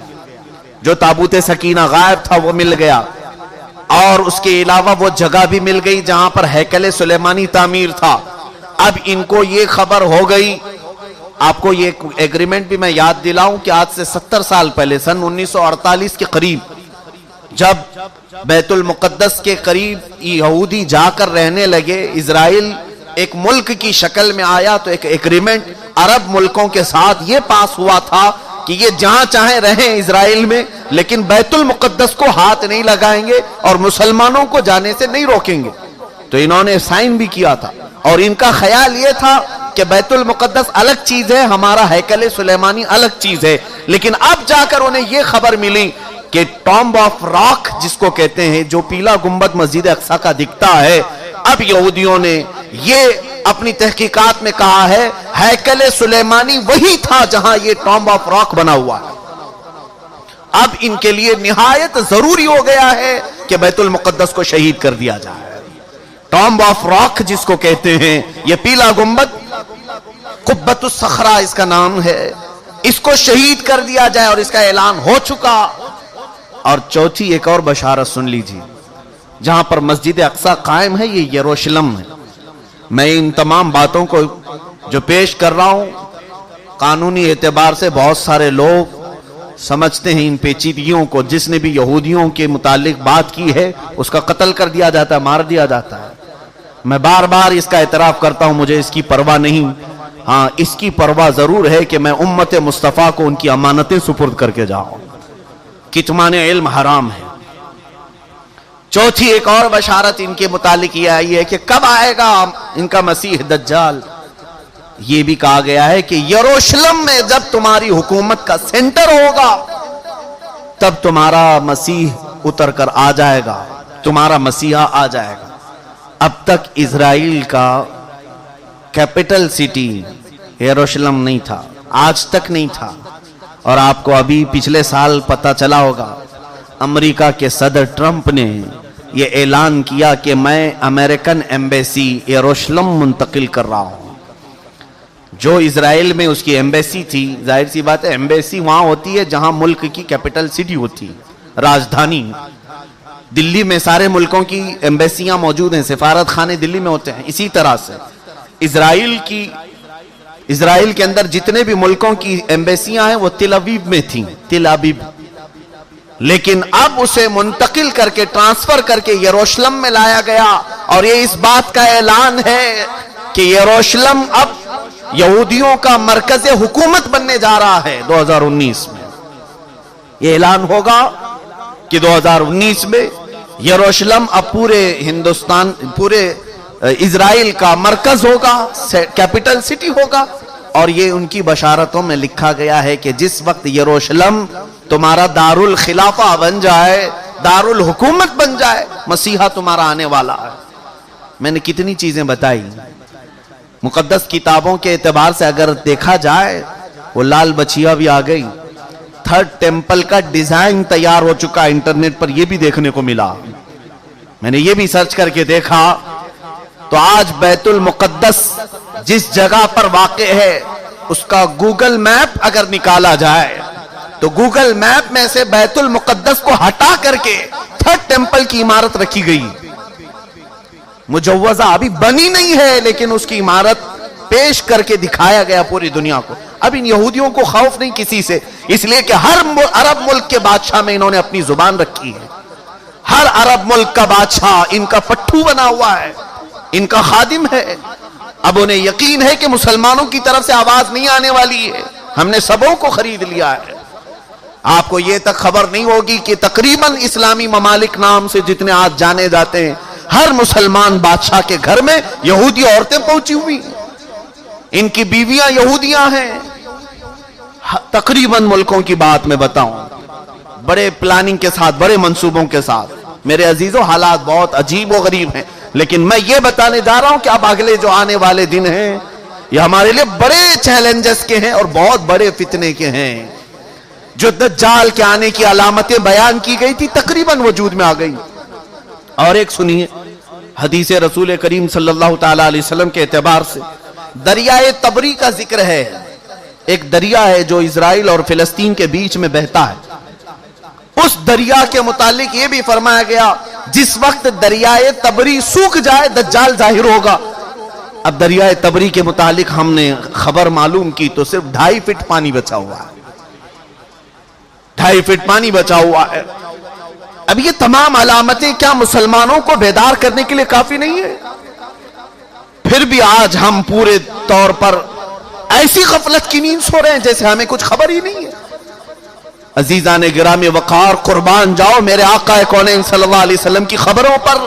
جو تابوت سکینہ غائب تھا وہ مل گیا اور اس کے علاوہ وہ جگہ بھی مل گئی جہاں پر ہیکل سلیمانی تعمیر تھا. اب ان کو یہ خبر ہو گئی. آپ کو یہ ایگریمنٹ بھی میں یاد دلاؤں کہ آج سے 70 سال پہلے سن 1948 کے قریب جب بیت المقدس کے قریب یہودی جا کر رہنے لگے، اسرائیل ایک ملک کی شکل میں آیا تو ایک ایگریمنٹ عرب ملکوں کے ساتھ یہ پاس ہوا تھا کہ یہ جہاں چاہیں رہیں اسرائیل میں، لیکن بیت المقدس کو ہاتھ نہیں لگائیں گے اور مسلمانوں کو جانے سے نہیں روکیں گے. تو انہوں نے سائن بھی کیا تھا اور ان کا خیال یہ تھا کہ بیت المقدس الگ چیز ہے، ہمارا ہیکل سلیمانی الگ چیز ہے. لیکن اب جا کر انہیں یہ خبر ملی کہ ٹامب آف راک جس کو کہتے ہیں، جو پیلا گنبد مسجد اقصی کا دکھتا ہے، اب یہودیوں نے یہ اپنی تحقیقات میں کہا ہے ہیکل سلیمانی وہی تھا جہاں یہ ٹامب آف راک بنا ہوا ہے. اب ان کے لیے نہایت ضروری ہو گیا ہے کہ بیت المقدس کو شہید کر دیا جائے. ٹامب آف راک جس کو کہتے ہیں، یہ پیلا گنبد، قبۃ الصخرہ اس کا نام ہے، اس کو شہید کر دیا جائے، اور اس کا اعلان ہو چکا. اور چوتھی ایک اور بشارت سن لیجیے، جہاں پر مسجد اقصی قائم ہے یہ یروشلم ہے. میں ان تمام باتوں کو جو پیش کر رہا ہوں، قانونی اعتبار سے بہت سارے لوگ سمجھتے ہیں ان پیچیدگیوں کو. جس نے بھی یہودیوں کے متعلق بات کی ہے اس کا قتل کر دیا جاتا ہے، مار دیا جاتا ہے. میں بار بار اس کا اعتراف کرتا ہوں، مجھے اس کی پرواہ نہیں. ہاں، اس کی پرواہ ضرور ہے کہ میں امت مصطفیٰ کو ان کی امانتیں سپرد کر کے جاؤں. کتمان علم حرام ہے. چوتھی ایک اور بشارت ان کے متعلق یہ آئی ہے کہ کب آئے گا ان کا مسیح دجال. یہ بھی کہا گیا ہے کہ یروشلم میں جب تمہاری حکومت کا سینٹر ہوگا تب تمہارا مسیح اتر کر آ جائے گا، تمہارا مسیحا آ جائے گا. اب تک اسرائیل کا کیپٹل سٹی یروشلم نہیں تھا، آج تک نہیں تھا. اور آپ کو ابھی پچھلے سال پتہ چلا ہوگا، امریکہ کے صدر ٹرمپ نے یہ اعلان کیا کہ میں امریکن ایمبیسی یروشلم منتقل کر رہا ہوں. جو اسرائیل میں اس کی ایمبیسی تھی، ظاہر سی بات ہے ایمبیسی وہاں ہوتی ہے جہاں ملک کی کیپٹل سٹی ہوتی ہے، راجدھانی. دلی میں سارے ملکوں کی ایمبیسیاں موجود ہیں، سفارت خانے دلی میں ہوتے ہیں. اسی طرح سے اسرائیل کے اندر جتنے بھی ملکوں کی ایمبیسیاں ہیں وہ تل ابیب میں تھیں، تل ابیب. لیکن اب اسے منتقل کر کے، ٹرانسفر کر کے یروشلم میں لایا گیا. اور یہ اس بات کا اعلان ہے کہ یروشلم اب یہودیوں کا مرکز حکومت بننے جا رہا ہے 2019 میں. یہ اعلان ہوگا کہ 2019 میں یروشلم اب پورے ہندوستان، پورے اسرائیل کا مرکز ہوگا، کیپٹل سٹی ہوگا. اور یہ ان کی بشارتوں میں لکھا گیا ہے کہ جس وقت یروشلم تمہارا دار الخلافہ بن جائے، دار الحکومت بن جائے، مسیحا تمہارا آنے والا ہے. میں نے کتنی چیزیں بتائی. مقدس کتابوں کے اعتبار سے اگر دیکھا جائے، وہ لال بچیا بھی آ گئی. تھرڈ ٹیمپل کا ڈیزائن تیار ہو چکا، انٹرنیٹ پر یہ بھی دیکھنے کو ملا. میں نے یہ بھی سرچ کر کے دیکھا تو آج بیت المقدس جس جگہ پر واقع ہے اس کا گوگل میپ اگر نکالا جائے تو گوگل میپ میں سے بیت المقدس کو ہٹا کر کے تھرڈ ٹیمپل کی عمارت رکھی گئی. مجوزہ ابھی بنی نہیں ہے لیکن اس کی عمارت پیش کر کے دکھایا گیا پوری دنیا کو. اب ان یہودیوں کو خوف نہیں کسی سے، اس لیے کہ ہر عرب ملک کے بادشاہ میں انہوں نے اپنی زبان رکھی ہے. ہر عرب ملک کا بادشاہ ان کا پٹھو بنا ہوا ہے، ان کا خادم ہے. اب انہیں یقین ہے کہ مسلمانوں کی طرف سے آواز نہیں آنے والی ہے، ہم نے سبوں کو خرید لیا ہے. آپ کو یہ تک خبر نہیں ہوگی کہ تقریباً اسلامی ممالک نام سے جتنے آج جانے جاتے ہیں، ہر مسلمان بادشاہ کے گھر میں یہودی عورتیں پہنچی ہوئی ہیں، ان کی بیویاں یہودیاں ہیں. تقریباً ملکوں کی بات میں بتاؤں، بڑے پلاننگ کے ساتھ، بڑے منصوبوں کے ساتھ. میرے عزیزوں، حالات بہت عجیب و غریب ہیں، لیکن میں یہ بتانے جا رہا ہوں کہ اب اگلے جو آنے والے دن ہیں یہ ہمارے لیے بڑے چیلنجز کے ہیں اور بہت بڑے فتنے کے ہیں. جو دجال کے آنے کی علامتیں بیان کی گئی تھی تقریباً وجود میں آ گئی. اور ایک سنیے، حدیث رسول کریم صلی اللہ تعالی علیہ وسلم کے اعتبار سے دریائے تبری کا ذکر ہے. ایک دریا ہے جو اسرائیل اور فلسطین کے بیچ میں بہتا ہے. اس دریا کے متعلق یہ بھی فرمایا گیا جس وقت دریائے تبری سوکھ جائے دجال ظاہر ہوگا. اب دریائے تبری کے متعلق ہم نے خبر معلوم کی تو صرف 2.5 فٹ پانی بچا ہوا ہے، 2.5 فٹ پانی بچا ہوا ہے. اب یہ تمام علامتیں کیا مسلمانوں کو بیدار کرنے کے لیے کافی نہیں ہے؟ پھر بھی آج ہم پورے طور پر ایسی غفلت کی نیند سو رہے ہیں جیسے ہمیں کچھ خبر ہی نہیں ہے. عزیزان گرامی وقار، قربان جاؤ میرے آقا کونین صلی اللہ علیہ وسلم کی خبروں پر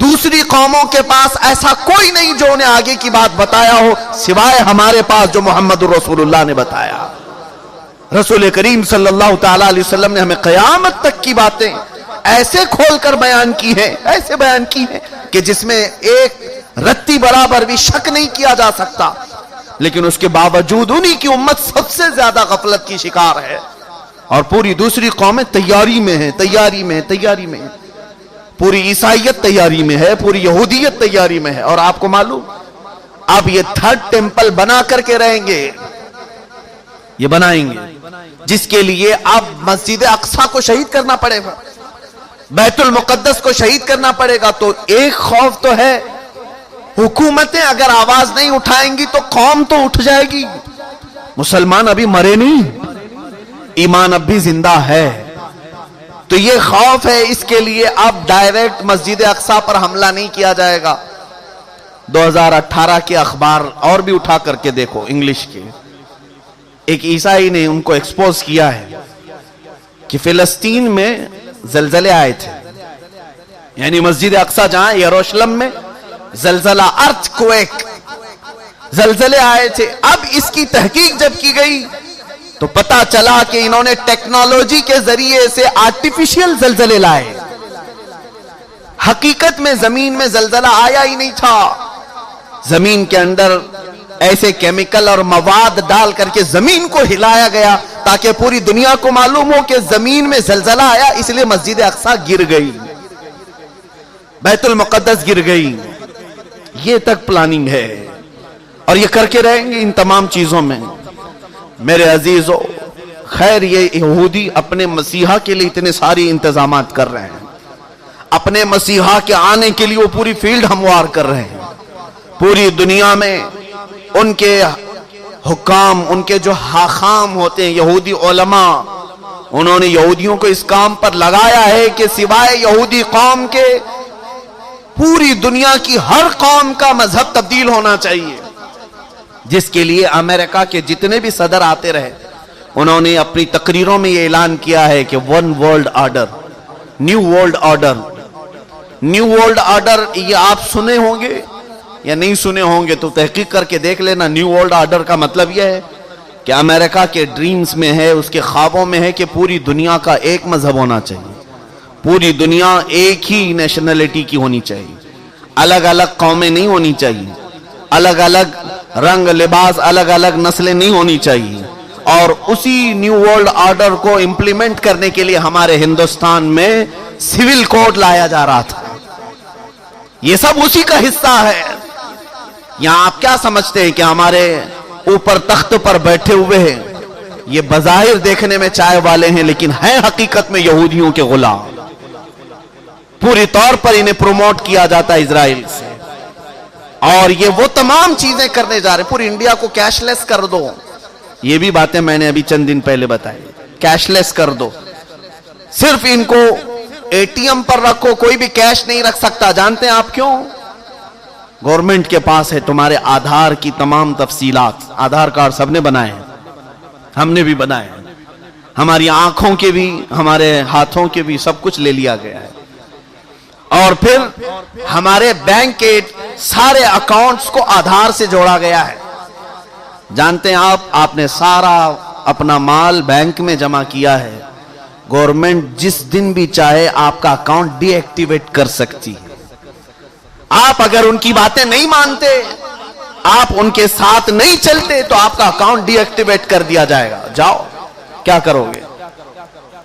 دوسری قوموں کے پاس ایسا کوئی نہیں جو انہیں آگے کی بات بتایا ہو سوائے ہمارے پاس جو محمد رسول اللہ نے بتایا۔ رسول کریم صلی اللہ تعالی علیہ وسلم نے ہمیں قیامت تک کی باتیں ایسے کھول کر بیان کی ہیں، ایسے بیان کی ہیں کہ جس میں ایک رتی برابر بھی شک نہیں کیا جا سکتا، لیکن اس کے باوجود انہی کی امت سب سے زیادہ غفلت کی شکار ہے، اور پوری دوسری قومیں تیاری میں ہیں، تیاری میں ہیں۔ پوری عیسائیت تیاری میں ہے، پوری یہودیت تیاری میں ہے، اور آپ کو معلوم اب یہ تھرڈ ٹیمپل بنا کر کے رہیں گے، یہ بنائیں گے، جس کے لیے اب مسجد اقصی کو شہید کرنا پڑے گا، بیت المقدس کو شہید کرنا پڑے گا۔ تو ایک خوف تو ہے، حکومتیں اگر آواز نہیں اٹھائیں گی تو قوم تو اٹھ جائے گی۔ مسلمان ابھی مرے نہیں، ایمان اب بھی زندہ ہے، تو یہ خوف ہے، اس کے لیے اب ڈائریکٹ مسجد اقصی پر حملہ نہیں کیا جائے گا۔ 2018 کے اخبار اور بھی اٹھا کر کے دیکھو، انگلش کے، ایک عیسائی نے ان کو ایکسپوز کیا ہے کہ فلسطین میں زلزلے آئے تھے، یعنی مسجد اقصی جہاں یروشلم میں زلزلہ، ارتھ کویک، زلزلے آئے تھے۔ اب اس کی تحقیق جب کی گئی تو پتا چلا کہ انہوں نے ٹیکنالوجی کے ذریعے سے آرٹیفیشل زلزلے لائے، حقیقت میں زمین میں زلزلہ آیا ہی نہیں تھا، زمین کے اندر ایسے کیمیکل اور مواد ڈال کر کے زمین کو ہلایا گیا تاکہ پوری دنیا کو معلوم ہو کہ زمین میں زلزلہ آیا، اس لیے مسجد اقصی گر گئی، بیت المقدس گر گئی۔ یہ تک پلاننگ ہے، اور یہ کر کے رہیں گے ان تمام چیزوں میں۔ میرے عزیزو، خیر یہ یہودی اپنے مسیحا کے لیے اتنے ساری انتظامات کر رہے ہیں، اپنے مسیحا کے آنے کے لیے وہ پوری فیلڈ ہموار کر رہے ہیں، پوری دنیا میں ان کے حکام، ان کے جو حاخام ہوتے ہیں یہودی علماء، انہوں نے یہودیوں کو اس کام پر لگایا ہے کہ سوائے یہودی قوم کے پوری دنیا کی ہر قوم کا مذہب تبدیل ہونا چاہیے، جس کے لیے امریکہ کے جتنے بھی صدر آتے رہے انہوں نے اپنی تقریروں میں یہ اعلان کیا ہے کہ one world order, new world order, new world order, یہ آپ سنے ہوں گے یا نہیں سنے ہوں گے تو تحقیق کر کے دیکھ لینا۔ نیو ورلڈ آرڈر کا مطلب یہ ہے کہ امریکہ کے ڈریمز میں ہے، اس کے خوابوں میں ہے کہ پوری دنیا کا ایک مذہب ہونا چاہیے، پوری دنیا ایک ہی نیشنلٹی کی ہونی چاہیے، الگ الگ قومیں نہیں ہونی چاہیے، الگ الگ رنگ لباس، الگ الگ نسلیں نہیں ہونی چاہیے، اور اسی نیو ورلڈ آرڈر کو امپلیمنٹ کرنے کے لیے ہمارے ہندوستان میں سول کوڈ لایا جا رہا تھا، یہ سب اسی کا حصہ ہے۔ یہاں آپ کیا سمجھتے ہیں کہ ہمارے اوپر تخت پر بیٹھے ہوئے ہیں، یہ بظاہر دیکھنے میں چائے والے ہیں لیکن ہیں حقیقت میں یہودیوں کے غلام، پوری طور پر انہیں پروموٹ کیا جاتا ہے اسرائیل سے، اور یہ وہ تمام چیزیں کرنے جا رہے ہیں۔ پوری انڈیا کو کیش لیس کر دو، یہ بھی باتیں میں نے ابھی چند دن پہلے بتائی، کیش لیس کر دو، صرف ان کو اے ٹی ایم پر رکھو، کوئی بھی کیش نہیں رکھ سکتا۔ جانتے ہیں آپ کیوں؟ گورنمنٹ کے پاس ہے تمہارے آدھار کی تمام تفصیلات، آدھار کارڈ سب نے بنائے ہیں، ہم نے بھی بنائے ہیں، ہماری آنکھوں کے بھی، ہمارے ہاتھوں کے بھی، سب کچھ لے لیا گیا ہے، اور پھر ہمارے بینک کے سارے اکاؤنٹس کو آدھار سے جوڑا گیا ہے۔ جانتے ہیں آپ نے سارا اپنا مال بینک میں جمع کیا ہے، گورنمنٹ جس دن بھی چاہے آپ کا اکاؤنٹ ڈی ایکٹیویٹ کر سکتی ہے۔ آپ اگر ان کی باتیں نہیں مانتے، آپ ان کے ساتھ نہیں چلتے تو آپ کا اکاؤنٹ ڈی ایکٹیویٹ کر دیا جائے گا۔ جاؤ، کیا کرو گے؟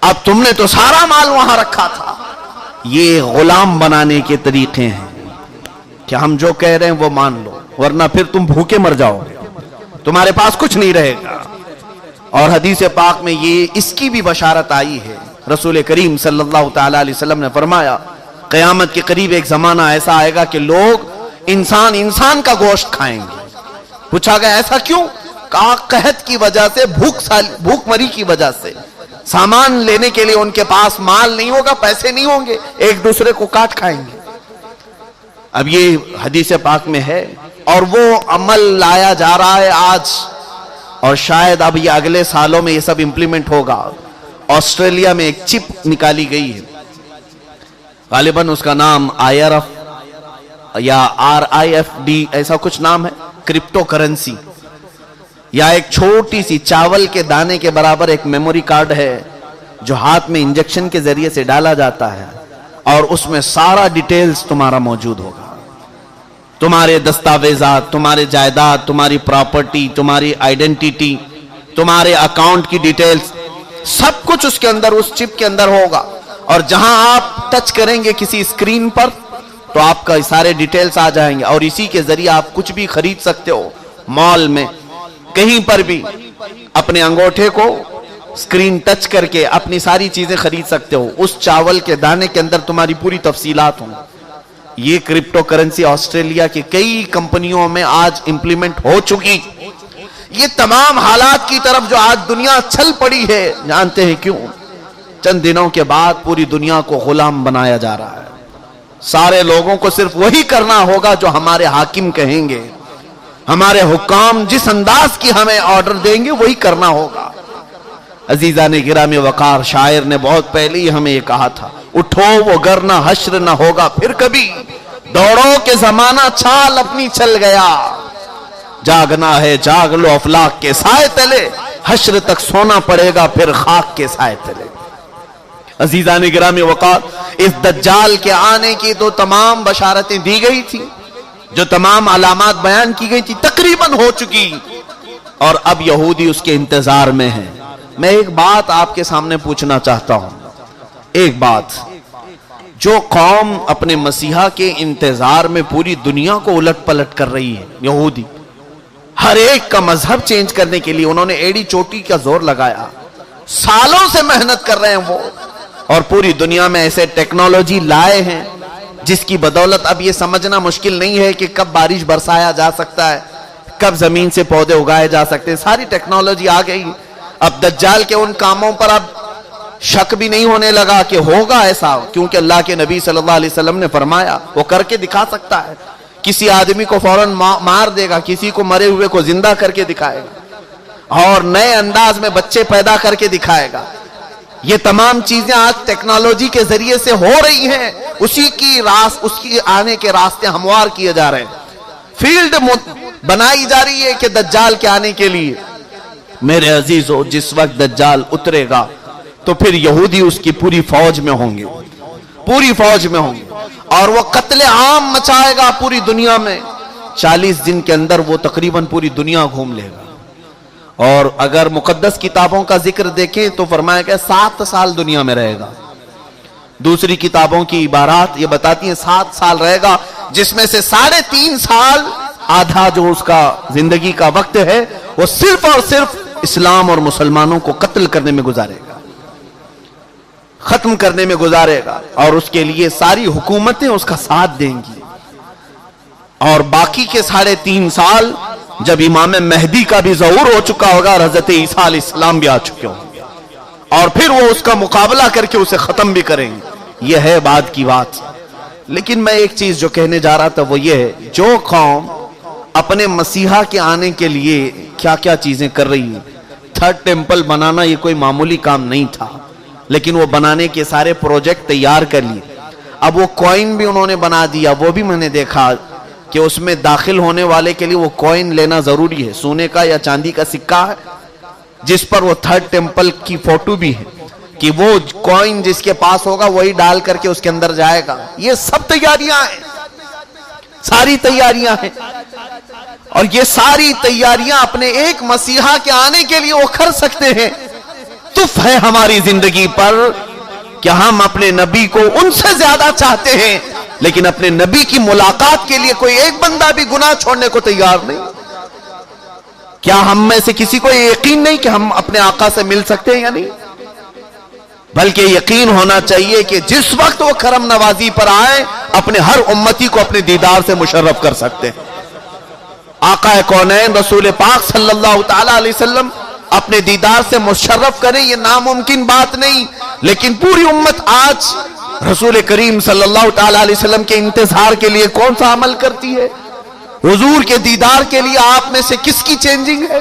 اب تم نے تو سارا مال وہاں رکھا تھا۔ یہ غلام بنانے کے طریقے ہیں کہ ہم جو کہہ رہے ہیں وہ مان لو، ورنہ پھر تم بھوکے مر جاؤ گے، تمہارے پاس کچھ نہیں رہے گا۔ اور حدیث پاک میں یہ اس کی بھی بشارت آئی ہے، رسول کریم صلی اللہ تعالی علیہ وسلم نے فرمایا قیامت کے قریب ایک زمانہ ایسا آئے گا کہ لوگ انسان کا گوشت کھائیں گے۔ پوچھا گیا ایسا کیوں؟ کہا قحط کی وجہ سے، بھوک مری کی وجہ سے، سامان لینے کے لیے ان کے پاس مال نہیں ہوگا، پیسے نہیں ہوں گے، ایک دوسرے کو کاٹ کھائیں گے۔ اب یہ حدیث پاک میں ہے، اور وہ عمل لایا جا رہا ہے آج، اور شاید اب یہ اگلے سالوں میں یہ سب امپلیمنٹ ہوگا۔ آسٹریلیا میں ایک چپ نکالی گئی ہے، غالباً اس کا نام IRF یا RIFD ایسا کچھ نام ہے، کرپٹو کرنسی، یا ایک چھوٹی سی چاول کے دانے کے برابر ایک میموری کارڈ ہے جو ہاتھ میں انجیکشن کے ذریعے سے ڈالا جاتا ہے، اور اس میں سارا ڈیٹیلز تمہارا موجود ہوگا، تمہارے دستاویزات، تمہارے جائیداد، تمہاری پراپرٹی، تمہاری آئیڈینٹیٹی، تمہارے اکاؤنٹ کی ڈیٹیلز، سب کچھ اس کے اندر، اس چپ کے اندر ہوگا۔ اور جہاں آپ ٹچ کریں گے کسی اسکرین پر تو آپ کا سارے ڈیٹیلز آ جائیں گے، اور اسی کے ذریعے آپ کچھ بھی خرید سکتے ہو، مال میں کہیں پر بھی اپنے انگوٹھے کو اسکرین ٹچ کر کے اپنی ساری چیزیں خرید سکتے ہو۔ اس چاول کے دانے کے اندر تمہاری پوری تفصیلات ہوں۔ یہ کرپٹو کرنسی آسٹریلیا کی کئی کمپنیوں میں آج امپلیمنٹ ہو چکی۔ یہ تمام حالات کی طرف جو آج دنیا چل پڑی ہے، جانتے ہیں کیوں؟ چند دنوں کے بعد پوری دنیا کو غلام بنایا جا رہا ہے۔ سارے لوگوں کو صرف وہی کرنا ہوگا جو ہمارے حاکم کہیں گے، ہمارے حکام جس انداز کی ہمیں آرڈر دیں گے وہی کرنا ہوگا۔ عزیزان گرامی وقار، شاعر نے بہت پہلے ہی ہمیں یہ کہا تھا، اٹھو وہ گر نہ حشر نہ ہوگا پھر کبھی، دوڑو کہ زمانہ چھال اپنی چل گیا، جاگنا ہے جاگ لو افلاک کے سائے تلے، حشر تک سونا پڑے گا پھر خاک کے سائے تلے۔ عزیزان گرامی وقار، اس دجال کے آنے کی تو تمام بشارتیں دی گئی تھی، جو تمام علامات بیان کی گئی تھی تقریباً ہو چکی، اور اب یہودی اس کے انتظار میں ہیں۔ میں ایک بات آپ کے سامنے پوچھنا چاہتا ہوں، ایک بات، جو قوم اپنے مسیحا کے انتظار میں پوری دنیا کو الٹ پلٹ کر رہی ہے، یہودی، ہر ایک کا مذہب چینج کرنے کے لیے انہوں نے ایڑی چوٹی کا زور لگایا، سالوں سے محنت کر رہے ہیں وہ، اور پوری دنیا میں ایسے ٹیکنالوجی لائے ہیں جس کی بدولت اب یہ سمجھنا مشکل نہیں ہے کہ کب بارش برسایا جا سکتا ہے، کب زمین سے پودے اگائے جا سکتے ہیں، ساری ٹیکنالوجی آ گئی۔ اب دجال کے ان کاموں پر اب شک بھی نہیں ہونے لگا کہ ہوگا ایسا، کیونکہ اللہ کے نبی صلی اللہ علیہ وسلم نے فرمایا وہ کر کے دکھا سکتا ہے، کسی آدمی کو فوراً مار دے گا، کسی کو مرے ہوئے کو زندہ کر کے دکھائے گا، اور نئے انداز میں بچے پیدا کر کے دکھائے گا۔ یہ تمام چیزیں آج ٹیکنالوجی کے ذریعے سے ہو رہی ہیں، اس کی آنے کے راستے ہموار کیے جا رہے ہیں، فیلڈ بنائی جا رہی ہے کہ دجال کے آنے کے لیے۔ میرے عزیزو، جس وقت دجال اترے گا تو پھر یہودی اس کی پوری فوج میں ہوں گے، پوری فوج میں ہوں گے، اور وہ قتل عام مچائے گا پوری دنیا میں۔ 40 دن کے اندر وہ تقریباً پوری دنیا گھوم لے گا، اور اگر مقدس کتابوں کا ذکر دیکھیں تو فرمایا کہ 7 سال دنیا میں رہے گا۔ دوسری کتابوں کی عبارات یہ بتاتی ہیں 7 سال رہے گا، جس میں سے 3.5 سال، آدھا جو اس کا زندگی کا وقت ہے، وہ صرف اور صرف اسلام اور مسلمانوں کو قتل کرنے میں گزارے گا، ختم کرنے میں گزارے گا، اور اس کے لیے ساری حکومتیں اس کا ساتھ دیں گی۔ اور باقی کے 3.5 سال جب امام مہدی کا بھی ظہور ہو چکا ہوگا اور حضرت عیسیٰ علیہ السلام بھی آ چکے ہوں گے، اور پھر وہ اس کا مقابلہ کر کے اسے ختم بھی کریں گے۔ یہ ہے بعد کی بات۔ لیکن میں ایک چیز جو کہنے جا رہا تھا وہ یہ ہے، جو قوم اپنے مسیحا کے آنے کے لیے کیا کیا چیزیں کر رہی ہیں، 3rd ٹیمپل بنانا یہ کوئی معمولی کام نہیں تھا، لیکن وہ بنانے کے سارے پروجیکٹ تیار کر لیے۔ اب وہ کوئن بھی انہوں نے بنا دیا، وہ بھی میں نے دیکھا کہ اس میں داخل ہونے والے کے لیے وہ کوئن لینا ضروری ہے، سونے کا یا چاندی کا سکہ ہے جس پر وہ 3rd ٹیمپل کی فوٹو بھی ہے، کہ وہ کوئن جس کے پاس ہوگا وہی ڈال کر کے اس کے اندر جائے گا۔ یہ سب تیاریاں ہیں، ساری تیاریاں ہیں، اور یہ ساری تیاریاں اپنے ایک مسیحا کے آنے کے لیے وہ کر سکتے ہیں۔ تف ہے ہماری زندگی پر کہ ہم اپنے نبی کو ان سے زیادہ چاہتے ہیں، لیکن اپنے نبی کی ملاقات کے لیے کوئی ایک بندہ بھی گناہ چھوڑنے کو تیار نہیں۔ کیا ہم میں سے کسی کو یہ یقین نہیں کہ ہم اپنے آقا سے مل سکتے ہیں یا نہیں؟ بلکہ یقین ہونا چاہیے کہ جس وقت وہ کرم نوازی پر آئے، اپنے ہر امتی کو اپنے دیدار سے مشرف کر سکتے ہیں۔ آقا کونین رسول پاک صلی اللہ تعالی علیہ وسلم اپنے دیدار سے مشرف کریں، یہ ناممکن بات نہیں، لیکن پوری امت آج رسول کریم صلی اللہ تعالی علیہ وسلم کے انتظار کے لیے کون سا عمل کرتی ہے؟ حضور کے دیدار کے لیے آپ میں سے کس کی چینجنگ ہے؟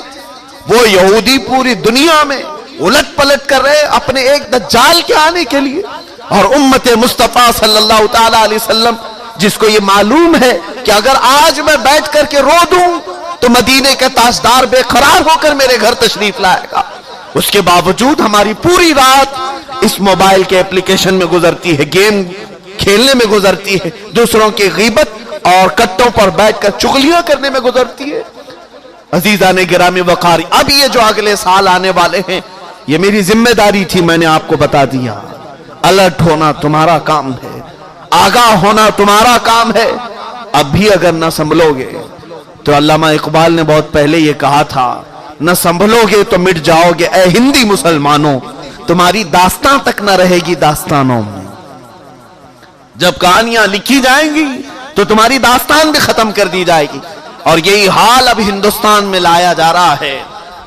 وہ یہودی پوری دنیا میں الٹ پلٹ کر رہے اپنے ایک دجال کے آنے کے لیے، اور امت مصطفیٰ صلی اللہ تعالی علیہ وسلم جس کو یہ معلوم ہے کہ اگر آج میں بیٹھ کر کے رو دوں تو مدینے کا تاجدار بے قرار ہو کر میرے گھر تشریف لائے گا، اس کے باوجود ہماری پوری رات اس موبائل کے اپلیکیشن میں گزرتی ہے، گیم کھیلنے میں گزرتی ہے، دوسروں کی غیبت اور کٹوں پر بیٹھ کر چغلیاں کرنے میں گزرتی ہے۔ عزیزان گرامی وقار، اب یہ جو اگلے سال آنے والے ہیں، یہ میری ذمہ داری تھی، میں نے آپ کو بتا دیا۔ الرٹ ہونا تمہارا کام ہے، آگاہ ہونا تمہارا کام ہے۔ اب بھی اگر نہ سنبھلو گے تو علامہ اقبال نے بہت پہلے یہ کہا تھا، نہ سنبھلو گے تو مٹ جاؤ گے اے ہندی مسلمانوں، تمہاری داستان تک نہ رہے گی داستانوں میں۔ جب کہانیاں لکھی جائیں گی تو تمہاری داستان بھی ختم کر دی جائے گی، اور یہی حال اب ہندوستان میں لایا جا رہا ہے۔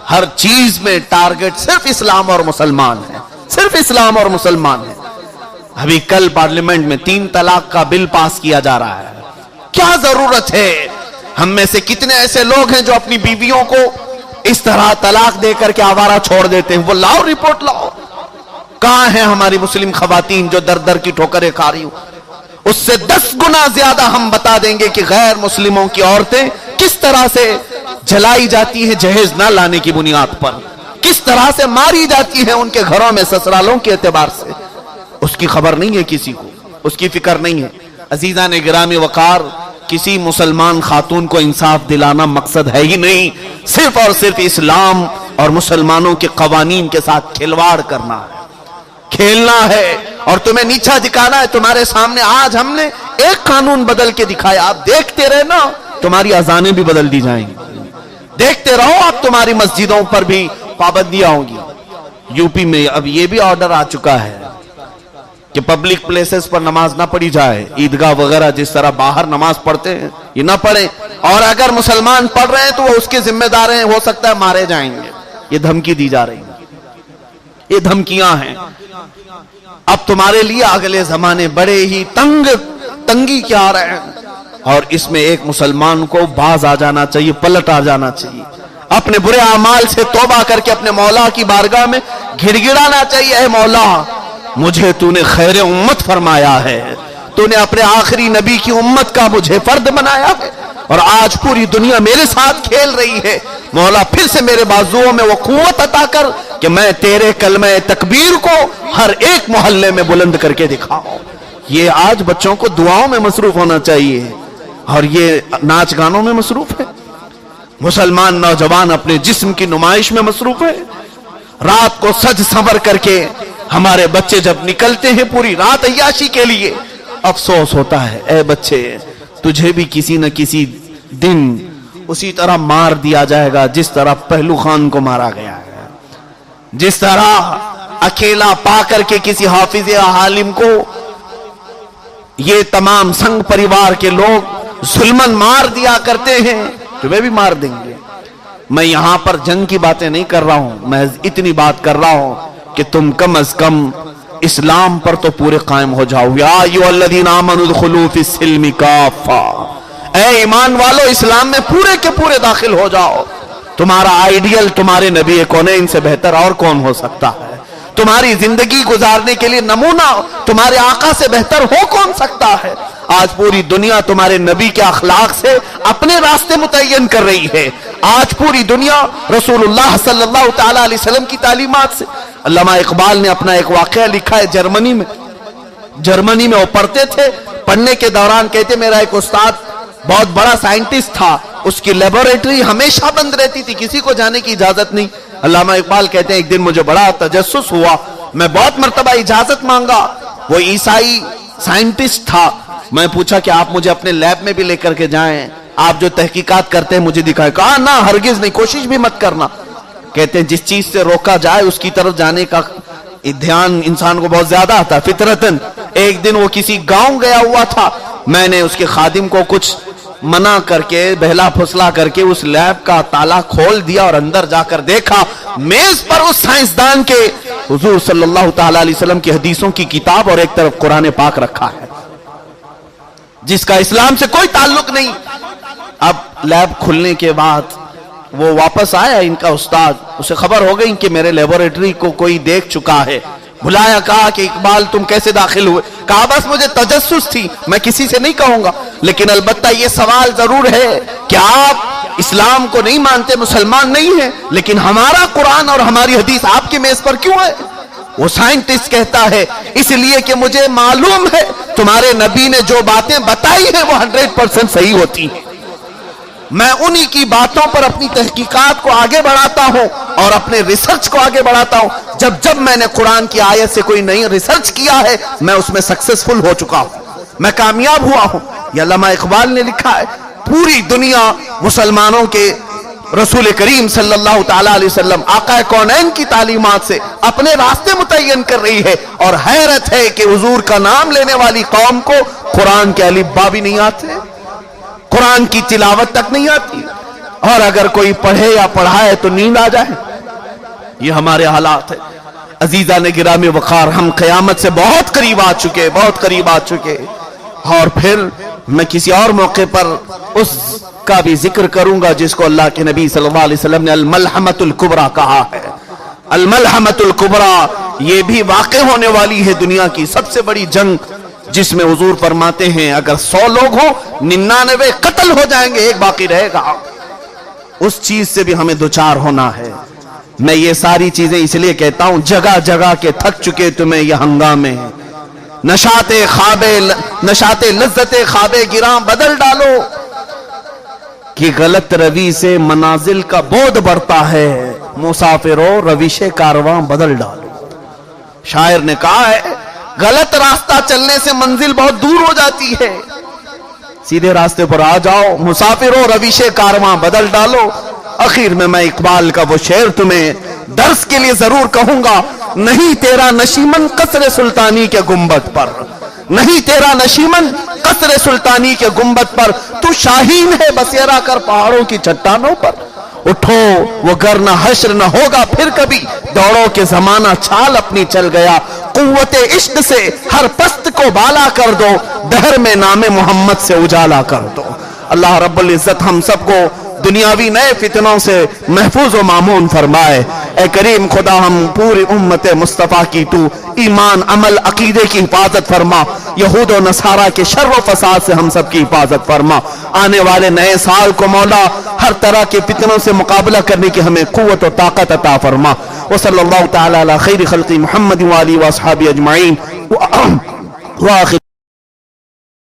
ہر چیز میں ٹارگٹ صرف اسلام اور مسلمان ہے، صرف اسلام اور مسلمان ہے۔ ابھی کل پارلیمنٹ میں 3 طلاق کا بل پاس کیا جا رہا ہے۔ کیا ضرورت ہے؟ ہم میں سے کتنے ایسے لوگ ہیں جو اپنی بیویوں کو اس طرح طلاق دے کر کے آوارہ چھوڑ دیتے ہیں؟ وہ لاؤ، رپورٹ لاؤ۔ کہاں ہیں ہماری مسلم خواتین جو در در کی ٹھوکریں کھا رہی ہوں؟ اس سے 10 گنا زیادہ ہم بتا دیں گے کہ غیر مسلموں کی عورتیں کس طرح سے جلائی جاتی ہیں جہیز نہ لانے کی بنیاد پر، کس طرح سے ماری جاتی ہیں ان کے گھروں میں سسرالوں کے اعتبار سے۔ اس کی خبر نہیں ہے کسی کو، اس کی فکر نہیں ہے۔ عزیزان گرامی وقار، کسی مسلمان خاتون کو انصاف دلانا مقصد ہے ہی نہیں، صرف اور صرف اسلام اور مسلمانوں کے قوانین کے ساتھ کھلواڑ کرنا ہے، کھیلنا ہے اور تمہیں نیچا دکھانا ہے۔ تمہارے سامنے آج ہم نے ایک قانون بدل کے دکھایا، آپ دیکھتے رہنا، تمہاری اذانیں بھی بدل دی جائیں گی، دیکھتے رہو، اب تمہاری مسجدوں پر بھی پابندیاں ہوں گی۔ یو پی میں اب یہ بھی آرڈر آ چکا ہے کہ پبلک پلیسز پر نماز نہ پڑھی جائے، عیدگاہ وغیرہ جس طرح باہر نماز پڑھتے ہیں یہ نہ پڑھیں، اور اگر مسلمان پڑھ رہے ہیں تو وہ اس کے ذمہ دار ہیں، ہو سکتا ہے مارے جائیں گے۔ یہ دھمکی دی جا رہی ہے، یہ دھمکیاں ہیں۔ اب تمہارے لیے اگلے زمانے بڑے ہی تنگی کے آ رہے ہیں، اور اس میں ایک مسلمان کو باز آ جانا چاہیے، پلٹ آ جانا چاہیے، اپنے برے اعمال سے توبہ کر کے اپنے مولا کی بارگاہ میں گڑ گڑانا چاہیے، اے مولا مجھے تو نے خیر امت فرمایا ہے، تو نے اپنے آخری نبی کی امت کا مجھے فرد بنایا ہے، اور آج پوری دنیا میرے ساتھ کھیل رہی ہے، مولا پھر سے میرے بازوؤں میں وہ قوت عطا کر کہ میں تیرے کلمہ تکبیر کو ہر ایک محلے میں بلند کر کے دکھاؤں۔ یہ آج بچوں کو دعاؤں میں مصروف ہونا چاہیے، اور یہ ناچ گانوں میں مصروف ہے۔ مسلمان نوجوان اپنے جسم کی نمائش میں مصروف ہے۔ رات کو سج سنور کر کے ہمارے بچے جب نکلتے ہیں پوری رات عیاشی کے لیے، افسوس ہوتا ہے، اے بچے تجھے بھی کسی نہ کسی دن اسی طرح مار دیا جائے گا جس طرح پہلو خان کو مارا گیا ہے، جس طرح اکیلا پا کر کے کسی حافظ یا عالم کو یہ تمام سنگ پریوار کے لوگ ظلمن مار دیا کرتے ہیں، تمہیں بھی مار دیں گے۔ میں یہاں پر جنگ کی باتیں نہیں کر رہا ہوں، میں اتنی بات کر رہا ہوں کہ تم کم از کم اسلام پر تو پورے قائم ہو جاؤ۔ یا ایھا الذین آمنوا ادخلوا فی السلم کافہ، اے ایمان والو اسلام میں پورے کے پورے داخل ہو جاؤ۔ تمہارا آئیڈیل تمہارے نبی کونین سے بہتر اور کون ہو سکتا ہے؟ تمہاری زندگی گزارنے کے لیے نمونہ تمہارے آقا سے بہتر ہو کون سکتا ہے؟ آج پوری دنیا تمہارے نبی کے اخلاق سے اپنے راستے متعین کر رہی ہے۔ آج پوری دنیا رسول اللہ صلی اللہ تعالی علیہ وسلم کی تعلیمات سے۔ علامہ اقبال نے اپنا ایک واقعہ لکھا ہے جرمنی میں وہ پڑھتے تھے، پڑھنے کے دوران کہتے میرا ایک استاد بہت بڑا سائنٹسٹ تھا، اس کی لیبوریٹری ہمیشہ بند رہتی تھی، کسی کو جانے کی اجازت نہیں۔ علامہ اقبال کہتے ہیں ایک دن مجھے بڑا تجسس ہوا، میں بہت مرتبہ اجازت مانگا، وہ عیسائی سائنٹسٹ تھا، میں پوچھا کہ آپ مجھے اپنے لیب میں بھی لے کر کے جائیں، آپ جو تحقیقات کرتے ہیں مجھے دکھائیں۔ کہا نہ، ہرگز نہیں، کوشش بھی مت کرنا۔ کہتے ہیں جس چیز سے روکا جائے اس کی طرف جانے کا دھیان انسان کو بہت زیادہ آتا ہے فطرتاً۔ ایک دن وہ کسی گاؤں گیا ہوا تھا، میں نے اس کے خادم کو کچھ منع کر کے بہلا پھسلا کر کے اس لیب کا تالا کھول دیا اور اندر جا کر دیکھا میز پر اس سائنسدان کے حضور صلی اللہ تعالی علیہ وسلم کی حدیثوں کی کتاب اور ایک طرف قرآن پاک رکھا ہے جس کا اسلام سے کوئی تعلق نہیں۔ اب لیب کھلنے کے بعد وہ واپس آیا، ان کا استاد، اسے خبر ہو گئی کہ میرے لیبوریٹری کو کوئی دیکھ چکا ہے، بلایا، کہا کہ اقبال تم کیسے داخل ہوئے؟ کہا بس مجھے تجسس تھی، میں کسی سے نہیں کہوں گا، لیکن البتہ یہ سوال ضرور ہے کہ آپ اسلام کو نہیں مانتے، مسلمان نہیں ہیں، لیکن ہمارا قرآن اور ہماری حدیث آپ کی میز پر کیوں ہے؟ وہ سائنٹسٹ کہتا ہے اس لیے کہ مجھے معلوم ہے تمہارے نبی نے جو باتیں بتائی ہیں وہ 100% صحیح ہوتی ہیں، میں انہی کی باتوں پر اپنی تحقیقات کو آگے بڑھاتا ہوں اور اپنے ریسرچ کو آگے بڑھاتا ہوں۔ جب میں نے قرآن کی آیت سے کوئی نئی ریسرچ کیا ہے میں اس میں سکسسفل ہو چکا ہوں، میں کامیاب ہوا ہوں۔ یہ علامہ اقبال نے لکھا ہے۔ پوری دنیا مسلمانوں کے رسول کریم صلی اللہ تعالیٰ علیہ وسلم آقا کونین کی تعلیمات سے اپنے راستے متعین کر رہی ہے، اور حیرت ہے کہ حضور کا نام لینے والی قوم کو قرآن کے الف با بھی نہیں آتے، قرآن کی تلاوت تک نہیں آتی، اور اگر کوئی پڑھے یا پڑھائے تو نیند آ جائے۔ یہ ہمارے حالات ہیں۔ عزیزان گرامی وقار، ہم قیامت سے بہت قریب آ چکے، اور پھر میں کسی اور موقع پر اس کا بھی ذکر کروں گا جس کو اللہ کے نبی صلی اللہ علیہ وسلم نے الملحمۃ الکبریٰ کہا ہے۔ الملحمۃ الکبریٰ یہ بھی واقع ہونے والی ہے، دنیا کی سب سے بڑی جنگ، جس میں حضور فرماتے ہیں اگر 100 لوگ ہوں 99 قتل ہو جائیں گے، ایک باقی رہے گا۔ اس چیز سے بھی ہمیں دوچار ہونا ہے۔ میں یہ ساری چیزیں اس لیے کہتا ہوں، جگہ جگہ کے تھک چکے تمہیں یہ ہنگامے، نشاط لذت خواب گراں بدل ڈالو، کہ غلط روی سے منازل کا بودھ بڑھتا ہے، مسافروں روش کارواں بدل ڈالو۔ شاعر نے کہا ہے غلط راستہ چلنے سے منزل بہت دور ہو جاتی ہے، سیدھے راستے پر آ جاؤ، مسافروں روش کارواں بدل ڈالو۔ اخیر میں اقبال کا وہ شعر تمہیں درس کے لیے ضرور کہوں گا، نہیں تیرا نشیمن قصر سلطانی کے گنبد پر، نہیں تیرا نشیمن قصر سلطانی کے گنبد پر، تو شاہین ہے بسیرا کر پہاڑوں کی چٹانوں پر۔ اٹھو وہ گر نہ حشر نہ ہوگا پھر کبھی، دوڑو کہ زمانہ چھال اپنی چل گیا، قوت عشق سے ہر پست کو بالا کر دو، دہر میں نام محمد سے اجالا کر دو۔ اللہ رب العزت ہم سب کو دنیاوی نئے فتنوں سے محفوظ و مامون فرمائے۔ اے کریم خدا ہم پوری امت مصطفیٰ کی تو ایمان عمل عقیدے کی حفاظت فرما، یہود و نصارہ کے شر و فساد سے ہم سب کی حفاظت فرما۔ آنے والے نئے سال کو مولا ہر طرح کے فتنوں سے مقابلہ کرنے کی ہمیں قوت و طاقت عطا فرما۔ وصلی اللہ تعالی علی خیر خلق محمد وآلہ واصحابہ اجمعین وآخر